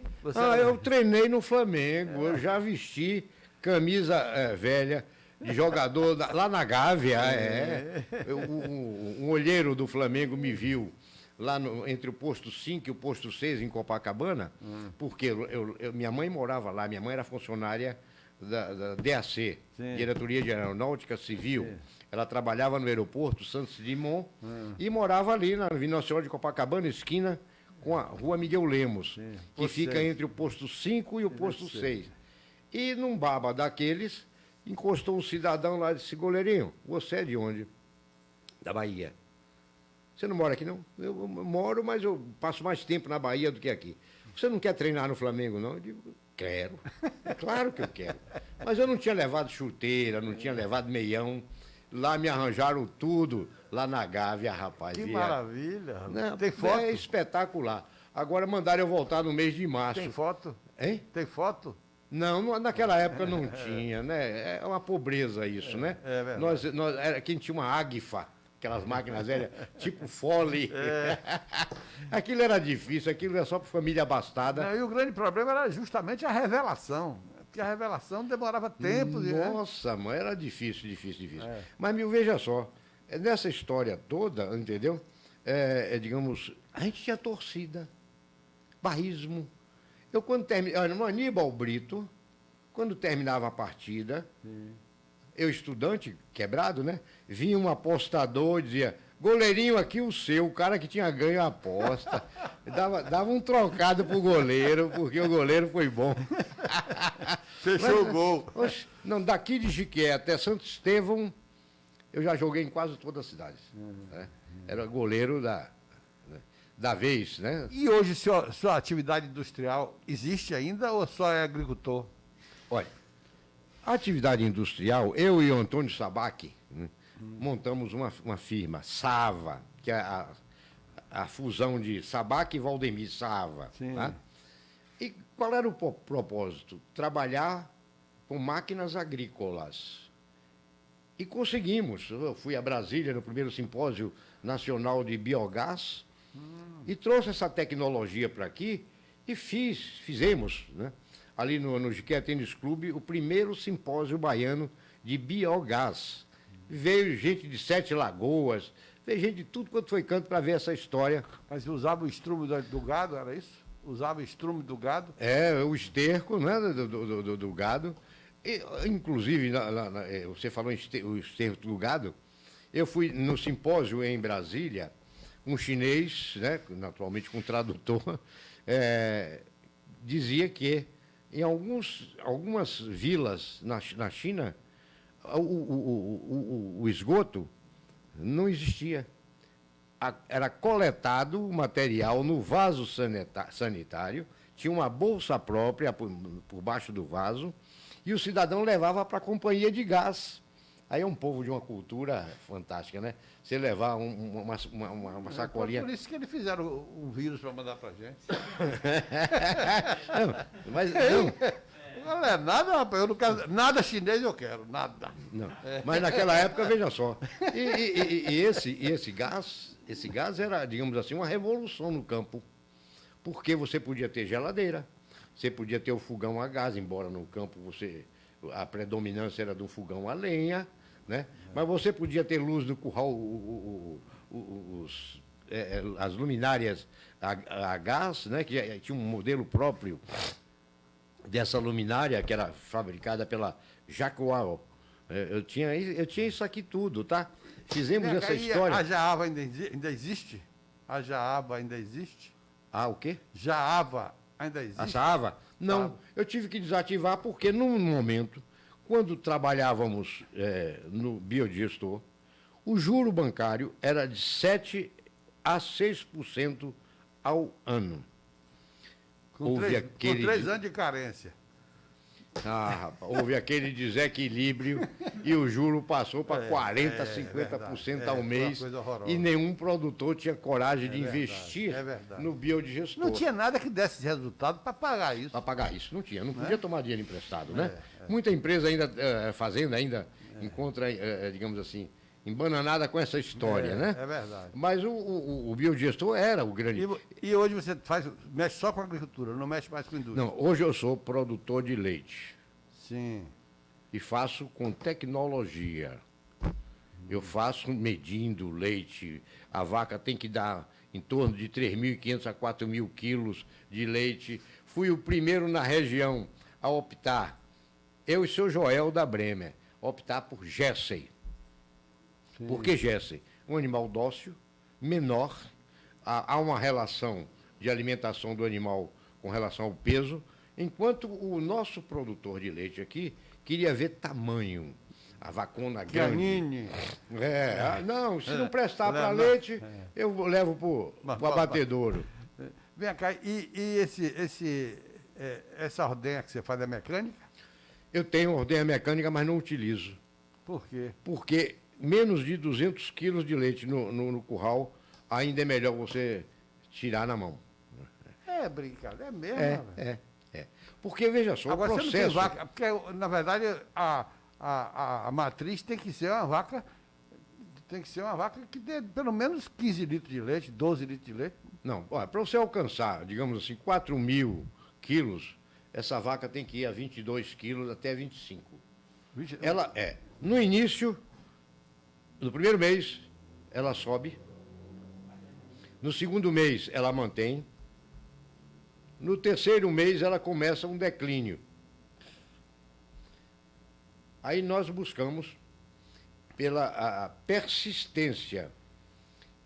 Eu treinei no Flamengo. Eu já vesti camisa velha de jogador lá na Gávea. Um olheiro do Flamengo me viu lá entre o posto 5 e o posto 6, em Copacabana, porque minha mãe morava lá, minha mãe era funcionária da DAC, Sim. Diretoria de Aeronáutica Civil. Sim. Ela trabalhava no aeroporto Santos Dumont e morava ali na Avenida Nossa Senhora de Copacabana, esquina com a Rua Miguel Lemos, que fica entre o posto 5 e o posto 6. E num baba daqueles, encostou um cidadão lá e disse: goleirinho, você é de onde? Da Bahia. Você não mora aqui, não? Eu moro, mas eu passo mais tempo na Bahia do que aqui. Você não quer treinar no Flamengo, não? Eu digo, quero. É claro que eu quero. Mas eu não tinha levado chuteira, não tinha levado meião. Lá me arranjaram tudo, lá na Gávea, rapaz. Que via- maravilha. rapaz. Não, Tem foto? É espetacular. Agora mandaram eu voltar no mês de março. Tem foto? Hein? Tem foto? Não, naquela época não tinha, né? É uma pobreza isso, né? é verdade. Quem tinha uma Agfa, aquelas máquinas velhas, tipo Fole. Aquilo era difícil, aquilo era só para família abastada. Não, e o grande problema era justamente a revelação. Porque a revelação demorava tempo. né? Nossa, mãe, era difícil, difícil, difícil. É. Mas, veja só, nessa história toda, entendeu? Digamos, a gente tinha torcida, barrismo. Eu, quando terminava, no Aníbal Brito, quando terminava a partida, eu, estudante, quebrado, né? Vinha um apostador e dizia, goleirinho aqui o seu, o cara que tinha ganho a aposta. Dava um trocado pro goleiro, porque o goleiro foi bom. Fechou o gol. Oxe, não, daqui de Jiquié até Santo Estevão, eu já joguei em quase todas as cidades. Né? Era goleiro da vez, né? E hoje sua atividade industrial existe ainda ou só é agricultor? Olha, a atividade industrial, eu e o Antônio Sabac, né, montamos uma firma, Sava, que é a fusão de Sabac e Valdemir Sava. Sim. Tá? E qual era o propósito? Trabalhar com máquinas agrícolas. E conseguimos. Eu fui a Brasília no primeiro simpósio nacional de biogás e trouxe essa tecnologia para aqui e fizemos, né? Ali no Jiquié Tênis Clube, o primeiro simpósio baiano de biogás. Veio gente de Sete Lagoas, veio gente de tudo quanto foi canto para ver essa história. Mas usava o estrume do gado, era isso? Usava o estrume do gado? O esterco, né, do gado. E, inclusive, você falou o esterco do gado. Eu fui no simpósio em Brasília, um chinês, né, naturalmente com tradutor, dizia que em algumas vilas na China, o esgoto não existia. Era coletado o material no vaso sanitário, tinha uma bolsa própria por baixo do vaso, e o cidadão levava para a companhia de gás. Aí é um povo de uma cultura fantástica, né? Você levar uma sacolinha. Por isso que eles fizeram um vírus para mandar para gente. Mas não. Não é nada, rapaz. Eu não quero nada chinês, eu quero, nada. Não. Mas naquela época, veja só. E esse gás era, digamos assim, uma revolução no campo. Porque você podia ter geladeira, você podia ter o fogão a gás, embora no campo a predominância era do fogão a lenha, né? Mas você podia ter luz no curral, as luminárias a gás, né? Que tinha um modelo próprio dessa luminária, que era fabricada pela Jacoal. Eu tinha isso aqui tudo, tá? Fizemos essa história. A Jaava ainda existe? A Jaava ainda existe? O quê? Jaava ainda existe? A Saava? Não, eu tive que desativar porque, num momento, quando trabalhávamos no biodigestor, o juro bancário era de 7% a 6% ao ano. Com 3 anos de carência. Rapaz, houve aquele desequilíbrio e o juro passou para 40%, 50% ao mês. E nenhum produtor tinha coragem de investir no biodigestor. Não tinha nada que desse resultado para pagar isso. Para pagar isso, não tinha. Não podia tomar dinheiro emprestado, né? Muita empresa fazenda ainda encontra, digamos assim, embananada com essa história, né? É verdade. Mas o biodigestor era o grande... E hoje você mexe só com agricultura, não mexe mais com indústria? Não, hoje eu sou produtor de leite. Sim. E faço com tecnologia. Eu faço medindo o leite. A vaca tem que dar em torno de 3.500 a 4.000 quilos de leite. Fui o primeiro na região a optar, eu e o seu Joel da Bremer, optar por Jersey. Por que Jersey? Um animal dócil, menor, há uma relação de alimentação do animal com relação ao peso, enquanto o nosso produtor de leite aqui queria ver tamanho. a vacona grande. Canine. Não, se não prestar para Leva- leite, eu levo para o abatedouro. Vem cá, essa ordenha que você faz é mecânica? Eu tenho ordenha mecânica, mas não utilizo. Por quê? Porque menos de 200 quilos de leite no curral, ainda é melhor você tirar na mão. É brincadeira, é mesmo. velho. É. Porque, veja só, Agora o você não processo... tem vaca, porque na verdade a matriz tem que ser uma vaca que dê pelo menos 15 litros de leite, 12 litros de leite. Não, para você alcançar, digamos assim, 4.000 quilos, essa vaca tem que ir a 22 quilos até 25. Ela no início, no primeiro mês, ela sobe. No segundo mês, ela mantém. No terceiro mês, ela começa um declínio. Aí nós buscamos pela a persistência.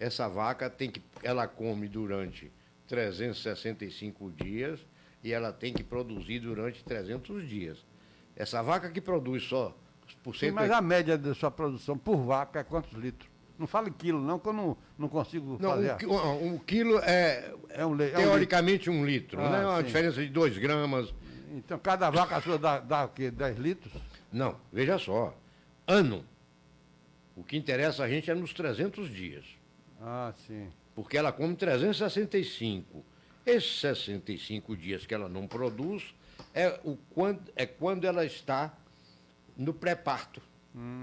Essa vaca ela come durante 365 dias e ela tem que produzir durante 300 dias. Essa vaca que produz só por Sim, mas a média da sua produção por vaca é quantos litros? Não fala em quilo, não, que eu não consigo Não, fazer. um quilo é teoricamente 1 litro, né? Uma sim. diferença de 2 gramas. Então, cada vaca sua dá o quê? 10 litros? Não, veja só. Ano. O que interessa a gente é nos 300 dias. Ah, sim. Porque ela come 365. Esses 65 dias que ela não produz é quando ela está no pré-parto.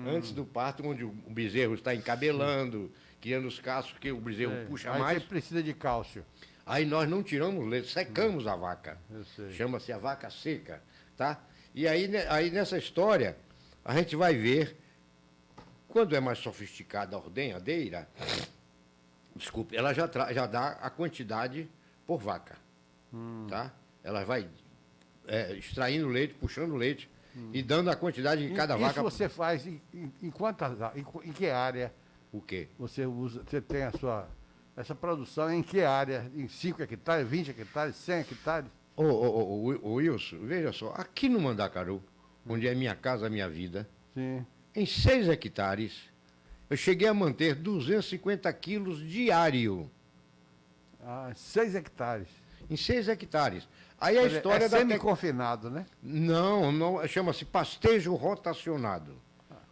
Antes do parto, onde o bezerro está encabelando, criando os cascos, que o bezerro puxa Aí mais. você precisa de cálcio. Aí nós não tiramos leite, secamos a vaca. Eu sei. Chama-se a vaca seca, tá? E aí nessa história, a gente vai ver, quando é mais sofisticada a ordenhadeira, desculpe, ela já dá a quantidade por vaca, tá? Ela vai extraindo leite, puxando leite e dando a quantidade de cada vaca. Isso você faz em quantas, em que área O quê? você tem essa produção, em que área? Em 5 hectares, 20 hectares, 100 hectares? Ô Wilson, veja só, aqui no Mandacaru, onde é minha casa, minha vida, Sim. em 6 hectares, eu cheguei a manter 250 quilos diário. 6 hectares. Em 6 hectares. Aí a história da... semi-confinado, né? Não, chama-se pastejo rotacionado.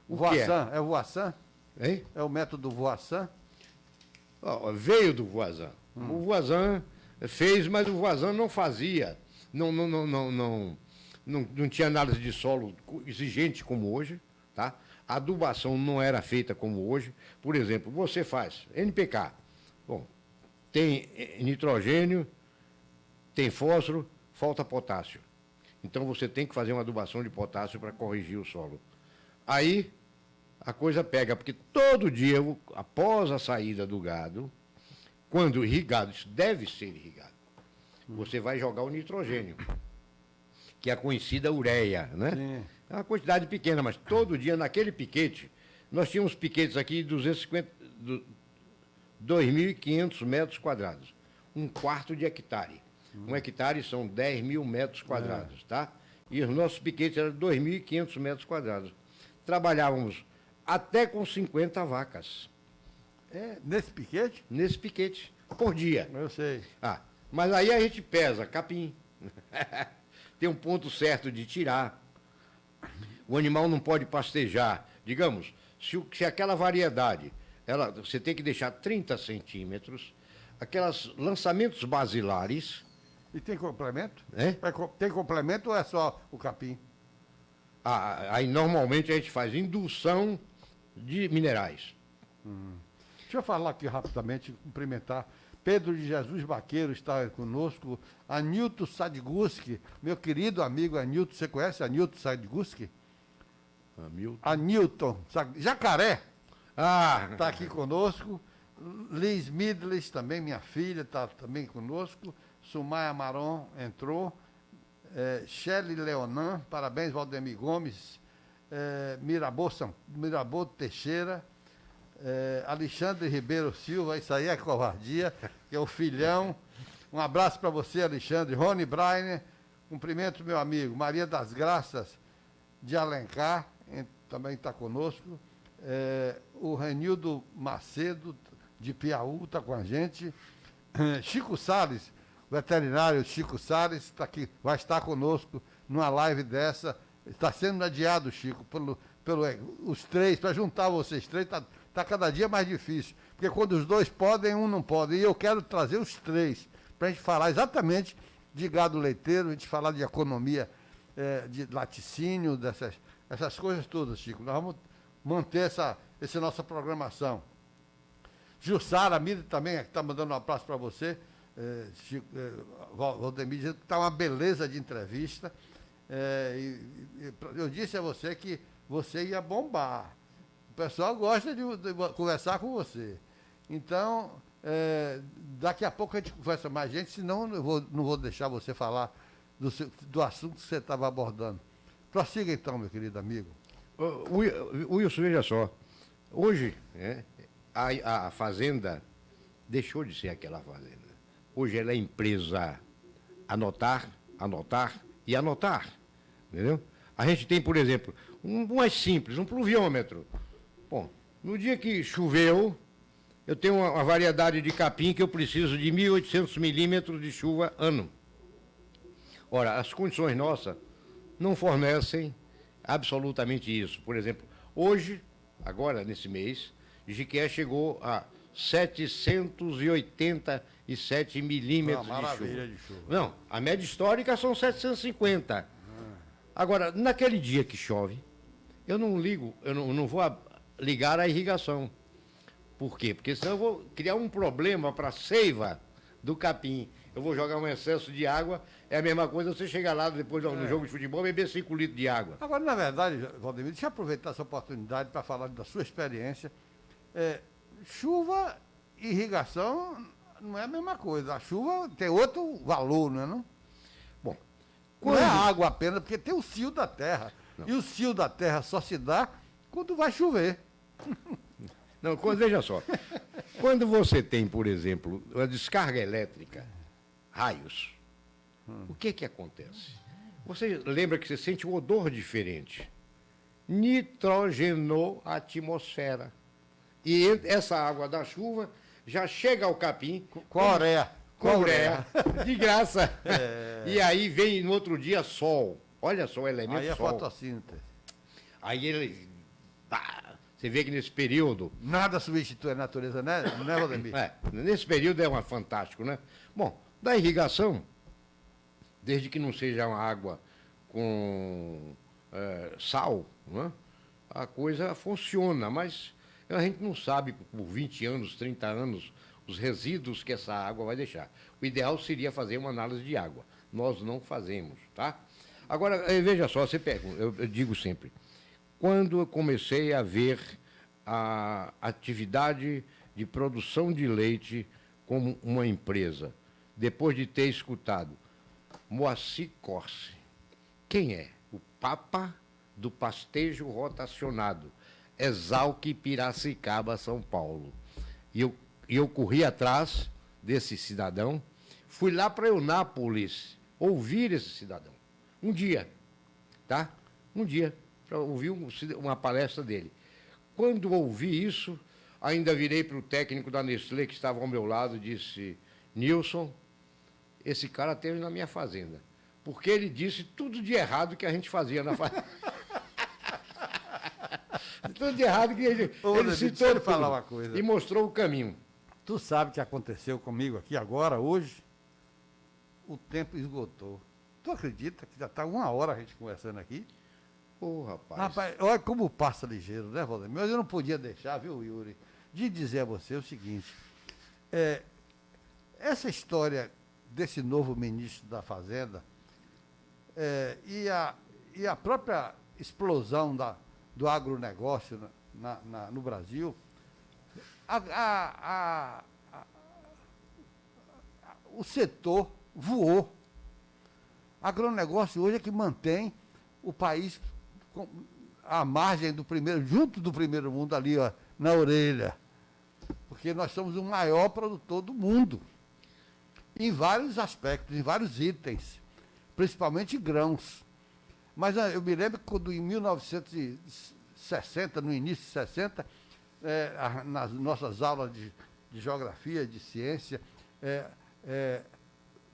O que é? Voisin, é o Voisin? Hein? É o método Voisin? Veio do Voisin. O Voisin fez, mas o Voisin não fazia. Não tinha análise de solo exigente como hoje, tá? A adubação não era feita como hoje. Por exemplo, você faz NPK. Bom, tem nitrogênio, tem fósforo, falta potássio. Então você tem que fazer uma adubação de potássio para corrigir o solo. Aí a coisa pega, porque todo dia, após a saída do gado, quando irrigado, isso deve ser irrigado, você vai jogar o nitrogênio, que é a conhecida ureia, né? Sim. É uma quantidade pequena, mas todo dia naquele piquete, nós tínhamos piquetes aqui de 2.500 metros quadrados, 1/4 de hectare. 1 hectare são 10.000 metros quadrados, tá? E os nossos piquetes eram 2.500 metros quadrados. Trabalhávamos até com 50 vacas Nesse piquete? nesse piquete por dia. Eu sei. Mas aí a gente pesa capim. Tem um ponto certo de tirar. O animal não pode pastejar. Digamos, se aquela variedade, você tem que deixar 30 centímetros, aqueles lançamentos basilares. E tem complemento? É? Tem complemento ou é só o capim? Aí normalmente a gente faz indução de minerais. Deixa eu falar aqui rapidamente, cumprimentar. Pedro de Jesus Baqueiro está conosco. Anilton Sadguski, meu querido amigo Anilton. Você conhece Anilton Sadguski? Anilton, Jacaré, está aqui conosco. Liz Midles, também minha filha, está também conosco. Sumaya Maron entrou. Shelley Leonan, parabéns, Valdemir Gomes. Mirabô Teixeira. Alexandre Ribeiro Silva, isso aí é covardia, que é o filhão. Um abraço para você, Alexandre. Rony Brainer, cumprimento meu amigo. Maria das Graças de Alencar, também está conosco. O Renildo Macedo, de Piauí, está com a gente. Chico Salles, veterinário Chico Salles, tá aqui, vai estar conosco numa live dessa. Está sendo adiado, Chico, os três, para juntar vocês três, está cada dia mais difícil. Porque quando os dois podem, um não pode. E eu quero trazer os três, para a gente falar exatamente de gado leiteiro, a gente falar de economia, de laticínio, essas coisas todas, Chico. Nós vamos manter essa nossa programação. Jussara Mira também está mandando um abraço para você. Valdemir dizendo que está uma beleza de entrevista. Eu disse a você que você ia bombar. O pessoal gosta de conversar com você. Então, daqui a pouco a gente conversa mais gente, senão eu não vou deixar você falar do assunto que você estava abordando. Prossiga então, meu querido amigo. Wilson, veja só. Hoje, a fazenda deixou de ser aquela fazenda. Hoje ela é empresa anotar e anotar. Entendeu? A gente tem, por exemplo, um mais simples, um pluviômetro. Bom, no dia que choveu, eu tenho uma variedade de capim que eu preciso de 1.800 milímetros de chuva ano. Ora, as condições nossas não fornecem absolutamente isso. Por exemplo, hoje, agora nesse mês, Jiquié chegou a 787 milímetros de chuva. Não, a média histórica são 750. Agora, naquele dia que chove, eu não vou ligar a irrigação. Por quê? Porque senão eu vou criar um problema para a seiva do capim. Eu vou jogar um excesso de água, é a mesma coisa você chegar lá depois no jogo de futebol e beber 5 litros de água. Agora, na verdade, Valdemir, deixa eu aproveitar essa oportunidade para falar da sua experiência. Chuva e irrigação não é a mesma coisa. A chuva tem outro valor, não é não? Bom, não é água apenas, porque tem o cio da terra. Não. E o cio da terra só se dá quando vai chover. Não, veja só. Quando você tem, por exemplo, a descarga elétrica, raios, o que acontece? Você lembra que você sente um odor diferente. Nitrogenou a atmosfera. E essa água da chuva já chega ao capim. Com ureia. De graça. E aí vem no outro dia sol. Olha só o elemento aí sol. Aí é fotossíntese. Aí ele... Você vê que nesse período... Nada substitui a natureza, né, Valdemir? Nesse período é fantástico, né? Bom, da irrigação, desde que não seja uma água com sal, né, a coisa funciona, mas a gente não sabe por 20 anos, 30 anos, os resíduos que essa água vai deixar. O ideal seria fazer uma análise de água. Nós não fazemos, tá? Agora, veja só, você pergunta, eu digo sempre... Quando eu comecei a ver a atividade de produção de leite como uma empresa, depois de ter escutado Moacir Corse, quem é? O Papa do Pastejo Rotacionado, Exalc Piracicaba, São Paulo. E eu corri atrás desse cidadão, fui lá para Eunápolis ouvir esse cidadão. Um dia, tá? Um dia. Para ouvir uma palestra dele. Quando ouvi isso, ainda virei para o técnico da Nestlé, que estava ao meu lado, e disse, Nilson, esse cara esteve na minha fazenda, porque ele disse tudo de errado que a gente fazia na fazenda. Tudo de errado que ele citou ele falar uma coisa. E mostrou o caminho. Tu sabe o que aconteceu comigo aqui agora, hoje? O tempo esgotou. Tu acredita que já está 1 hora a gente conversando aqui? Rapaz, olha como passa ligeiro, né, Valdemir? Mas eu não podia deixar, viu, Yuri, de dizer a você o seguinte. Essa história desse novo ministro da Fazenda e a própria explosão do agronegócio no Brasil, o setor voou. Agronegócio hoje é que mantém o país à margem do primeiro, junto do primeiro mundo ali, ó, na orelha. Porque nós somos o maior produtor do mundo. Em vários aspectos, em vários itens. Principalmente grãos. Mas eu me lembro que quando em 1960 60, no início de 60, nas nossas aulas de geografia, de ciência,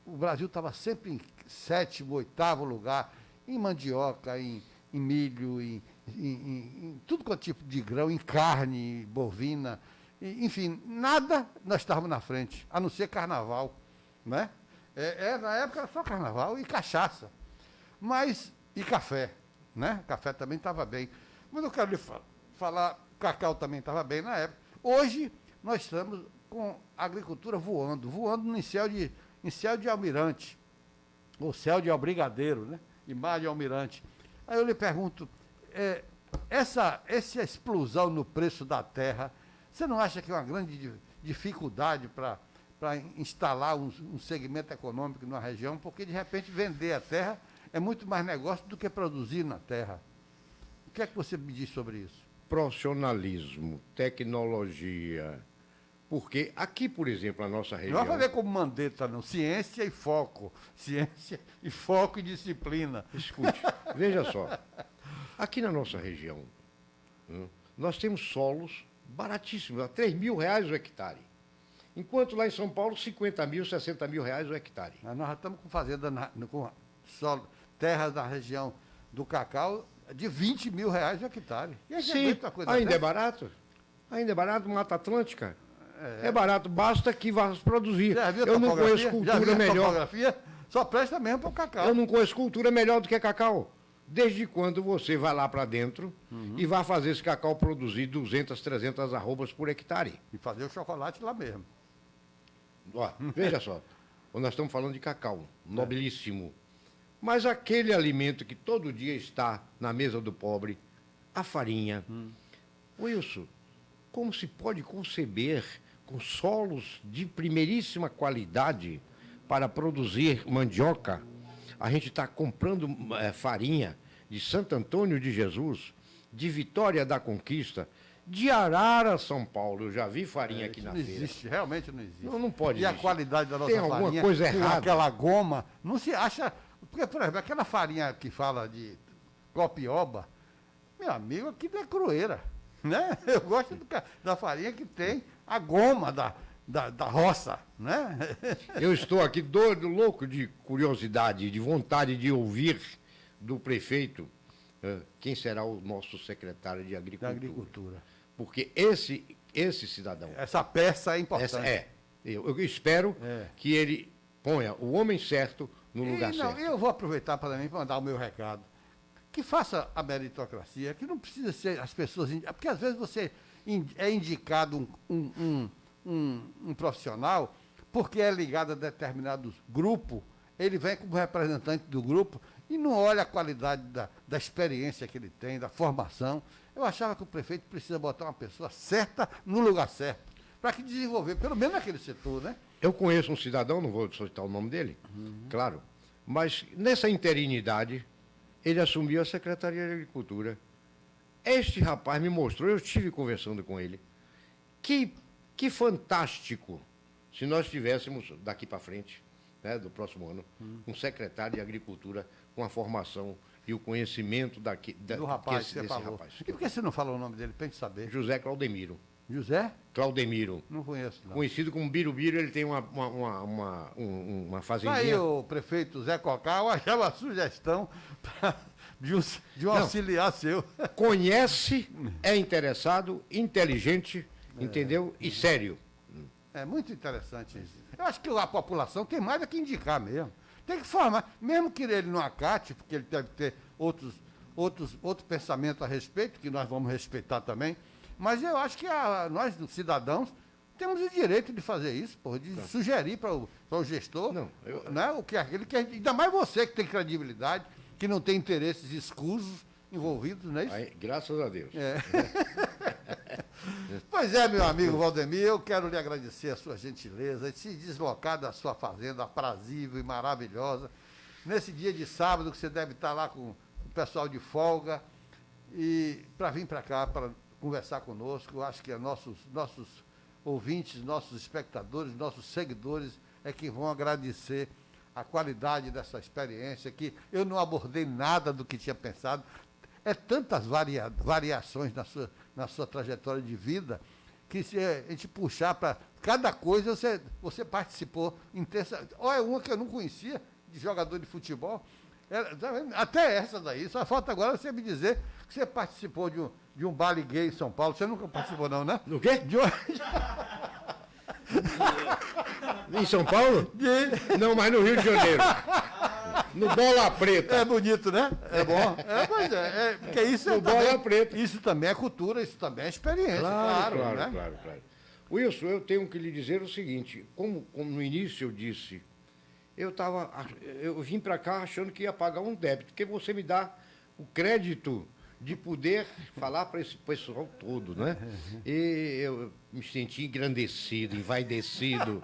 o Brasil estava sempre em 7º, 8º lugar, em mandioca, em milho, em tudo quanto tipo de grão, em carne bovina, enfim, nada nós estávamos na frente, a não ser carnaval, né? Na época era só carnaval e cachaça, e café, né? Café também estava bem. Mas eu quero lhe falar, o cacau também estava bem na época. Hoje nós estamos com a agricultura voando no céu de almirante, ou céu de albrigadeiro, né? E mar de almirante. Aí eu lhe pergunto, essa explosão no preço da terra, você não acha que é uma grande dificuldade para instalar um segmento econômico numa região? Porque, de repente, vender a terra é muito mais negócio do que produzir na terra. O que é que você me diz sobre isso? Profissionalismo, tecnologia. Porque aqui, por exemplo, a nossa região... Não vai ver como Mandetta, não. Ciência e foco. Ciência e foco e disciplina. Escute, veja só. Aqui na nossa região, nós temos solos baratíssimos, a R$3.000 o hectare. Enquanto lá em São Paulo, 50 mil, 60 mil reais o hectare. Mas nós já estamos com fazenda, com terras da região do cacau de R$20 mil o hectare. Sim, ainda é barato. Ainda é barato, Mata Atlântica. É barato, basta que vá produzir. Eu não conheço cultura melhor. Só presta mesmo para o cacau. Eu não conheço cultura melhor do que cacau. Desde quando você vai lá para dentro e vai fazer esse cacau produzir 200, 300 arrobas por hectare. E fazer o chocolate lá mesmo. Ó, veja só, nós estamos falando de cacau, nobilíssimo. Mas aquele alimento que todo dia está na mesa do pobre, a farinha. Wilson, como se pode conceber com solos de primeiríssima qualidade para produzir mandioca? A gente está comprando farinha de Santo Antônio de Jesus, de Vitória da Conquista, de Arara, São Paulo. Eu já vi farinha aqui na feira. Não existe, realmente não existe. Não pode existir. A qualidade da nossa farinha... Tem alguma coisa errada. Aquela goma, não se acha... Porque, por exemplo, aquela farinha que fala de copioba, meu amigo, aquilo é crueira, né? Eu gosto da farinha que tem a goma da roça, né? Eu estou aqui doido, louco de curiosidade, de vontade de ouvir do prefeito quem será o nosso secretário de Agricultura. Da Agricultura. Porque esse cidadão... Essa peça é importante. Eu espero que ele ponha o homem certo no lugar certo. Eu vou aproveitar para mandar o meu recado. Que faça a meritocracia, que não precisa ser as pessoas... Porque às vezes você é indicado um profissional porque é ligado a determinado grupo, ele vem como representante do grupo e não olha a qualidade da experiência que ele tem, da formação. Eu achava que o prefeito precisa botar uma pessoa certa no lugar certo, para que desenvolver, pelo menos naquele setor, né? Eu conheço um cidadão, não vou citar o nome dele, claro, mas nessa interinidade, ele assumiu a Secretaria de Agricultura. Este rapaz me mostrou, eu estive conversando com ele, que fantástico se nós tivéssemos, daqui para frente, né, do próximo ano, um secretário de Agricultura com a formação e o conhecimento do rapaz, desse rapaz. E por que você não fala o nome dele, para a gente saber? José Claudemiro. José? Claudemiro. Não conheço, não. Conhecido como Birubiru, ele tem uma fazendinha. Aí o prefeito Zé Cocal achava a sugestão de um auxiliar seu. Conhece, é interessado, inteligente, entendeu? E sério. É muito interessante isso. Eu acho que a população tem mais a que indicar mesmo. Tem que formar, mesmo que ele não acate, porque ele deve ter outro pensamento a respeito, que nós vamos respeitar também, mas eu acho que nós, cidadãos, temos o direito de fazer isso, de sugerir para o gestor, né, o que aquele que ainda mais você que tem credibilidade, que não tem interesses escusos envolvidos, não é isso? Aí, graças a Deus. Pois é, meu amigo Valdemir, eu quero lhe agradecer a sua gentileza de se deslocar da sua fazenda aprazível e maravilhosa, nesse dia de sábado que você deve estar lá com o pessoal de folga, e para vir para cá, para conversar conosco. Eu acho que nossos ouvintes, nossos espectadores, nossos seguidores é que vão agradecer a qualidade dessa experiência, que eu não abordei nada do que tinha pensado. é tantas variações na sua trajetória de vida, que se a gente puxar para cada coisa, você participou intensa. Olha, uma que eu não conhecia, de jogador de futebol, até essa daí, só falta agora você me dizer que você participou de um baile gay em São Paulo. Você nunca participou não, né? Do quê? De Em São Paulo? Não, mas no Rio de Janeiro. No Bola Preta. É bonito, né? É bom. Pois é, porque isso No Bola Preta. Isso também é cultura, isso também é experiência, claro. Claro. Wilson, eu tenho que lhe dizer o seguinte, como no início eu disse, eu vim para cá achando que ia pagar um débito, porque você me dá o crédito de poder falar para esse pessoal todo, né? E eu me senti engrandecido, envaidecido.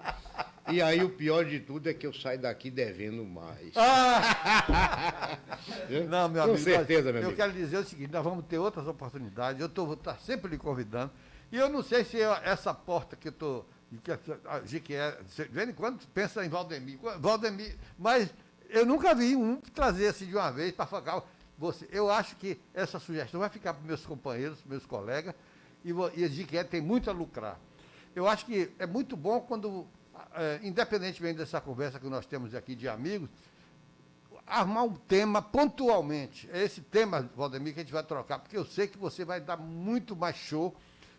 E aí o pior de tudo é que eu saio daqui devendo mais. Não, meu amigo. Com certeza, meu amigo. Eu quero dizer o seguinte, nós vamos ter outras oportunidades, vou estar sempre lhe convidando. E eu não sei se essa porta que eu estou... de vez em quando pensa em Valdemir, mas eu nunca vi um trazer assim de uma vez para falar... Eu acho que essa sugestão vai ficar para meus companheiros, meus colegas, e a Jequié tem muito a lucrar. Eu acho que é muito bom quando, independentemente dessa conversa que nós temos aqui de amigos, armar um tema pontualmente. É esse tema, Valdemir, que a gente vai trocar, porque eu sei que você vai dar muito mais show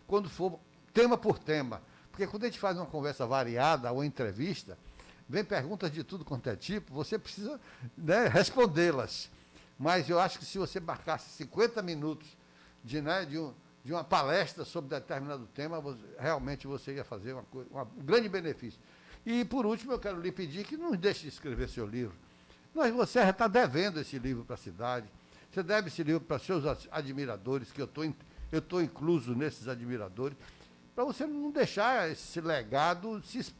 quando for tema por tema. Porque quando a gente faz uma conversa variada ou entrevista, vem perguntas de tudo quanto é tipo, você precisa, né, respondê-las. Mas eu acho que se você marcasse 50 minutos de uma palestra sobre determinado tema, realmente você ia fazer um grande benefício. E, por último, eu quero lhe pedir que não deixe de escrever seu livro. Você já está devendo esse livro para a cidade. Você deve esse livro para seus admiradores, que eu estou incluso nesses admiradores, para você não deixar esse legado se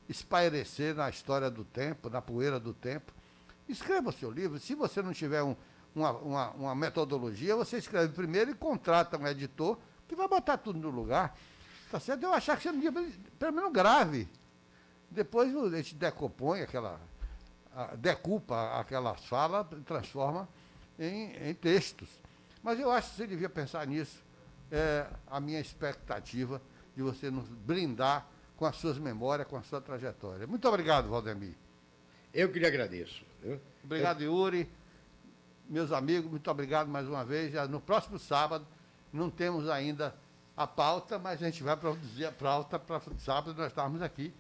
espairecer na história do tempo, na poeira do tempo. Escreva o seu livro. Se você não tiver uma metodologia, você escreve primeiro e contrata um editor que vai botar tudo no lugar. Tá certo? Eu achar que você não devia, pelo menos grave. Depois a gente decupa aquelas falas e transforma em textos. Mas eu acho que você devia pensar nisso. É a minha expectativa de você nos brindar com as suas memórias, com a sua trajetória. Muito obrigado, Valdemir. Eu que lhe agradeço. Obrigado, Yuri. Meus amigos, muito obrigado mais uma vez. Já no próximo sábado, não temos ainda a pauta, mas a gente vai produzir a pauta para sábado nós estarmos aqui,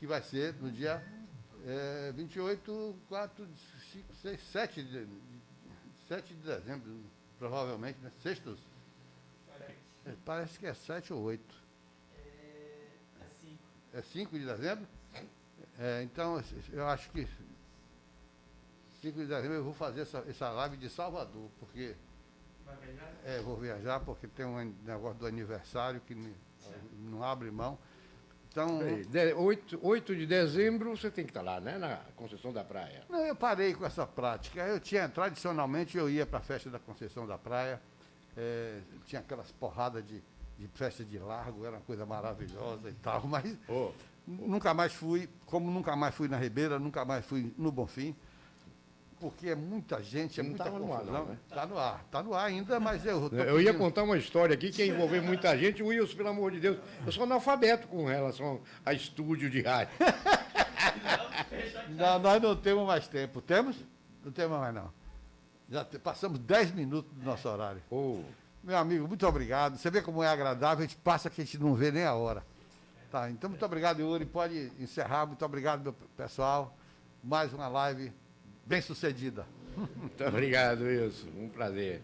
que vai ser no dia 28, 4, 5, 6, 7 de dezembro, provavelmente, né? Sextos? Parece que é 7 ou 8. É 5. É 5 de dezembro? Então, eu acho que 5 de dezembro eu vou fazer essa live de Salvador, porque... Vai viajar? Vou viajar, porque tem um negócio do aniversário que não abre mão. Então... 8 de dezembro você tem que estar lá, né? Na Conceição da Praia. Não, eu parei com essa prática. Tradicionalmente, eu ia para a festa da Conceição da Praia, tinha aquelas porradas de festa de largo, era uma coisa maravilhosa e tal, mas... Nunca mais fui, como nunca mais fui na Ribeira, nunca mais fui no Bonfim, porque é muita gente, muita confusão. Está no ar ainda, mas eu ia contar uma história aqui que ia envolver muita gente. Wilson, pelo amor de Deus, eu sou analfabeto com relação a estúdio de rádio. Não, nós não temos mais tempo. Temos? Não temos mais, não. Já passamos 10 minutos do nosso horário. Meu amigo, muito obrigado. Você vê como é agradável, a gente passa que a gente não vê nem a hora. Tá, então, muito obrigado, Yuri. Pode encerrar. Muito obrigado, meu pessoal. Mais uma live bem sucedida. Muito obrigado, Wilson. Um prazer.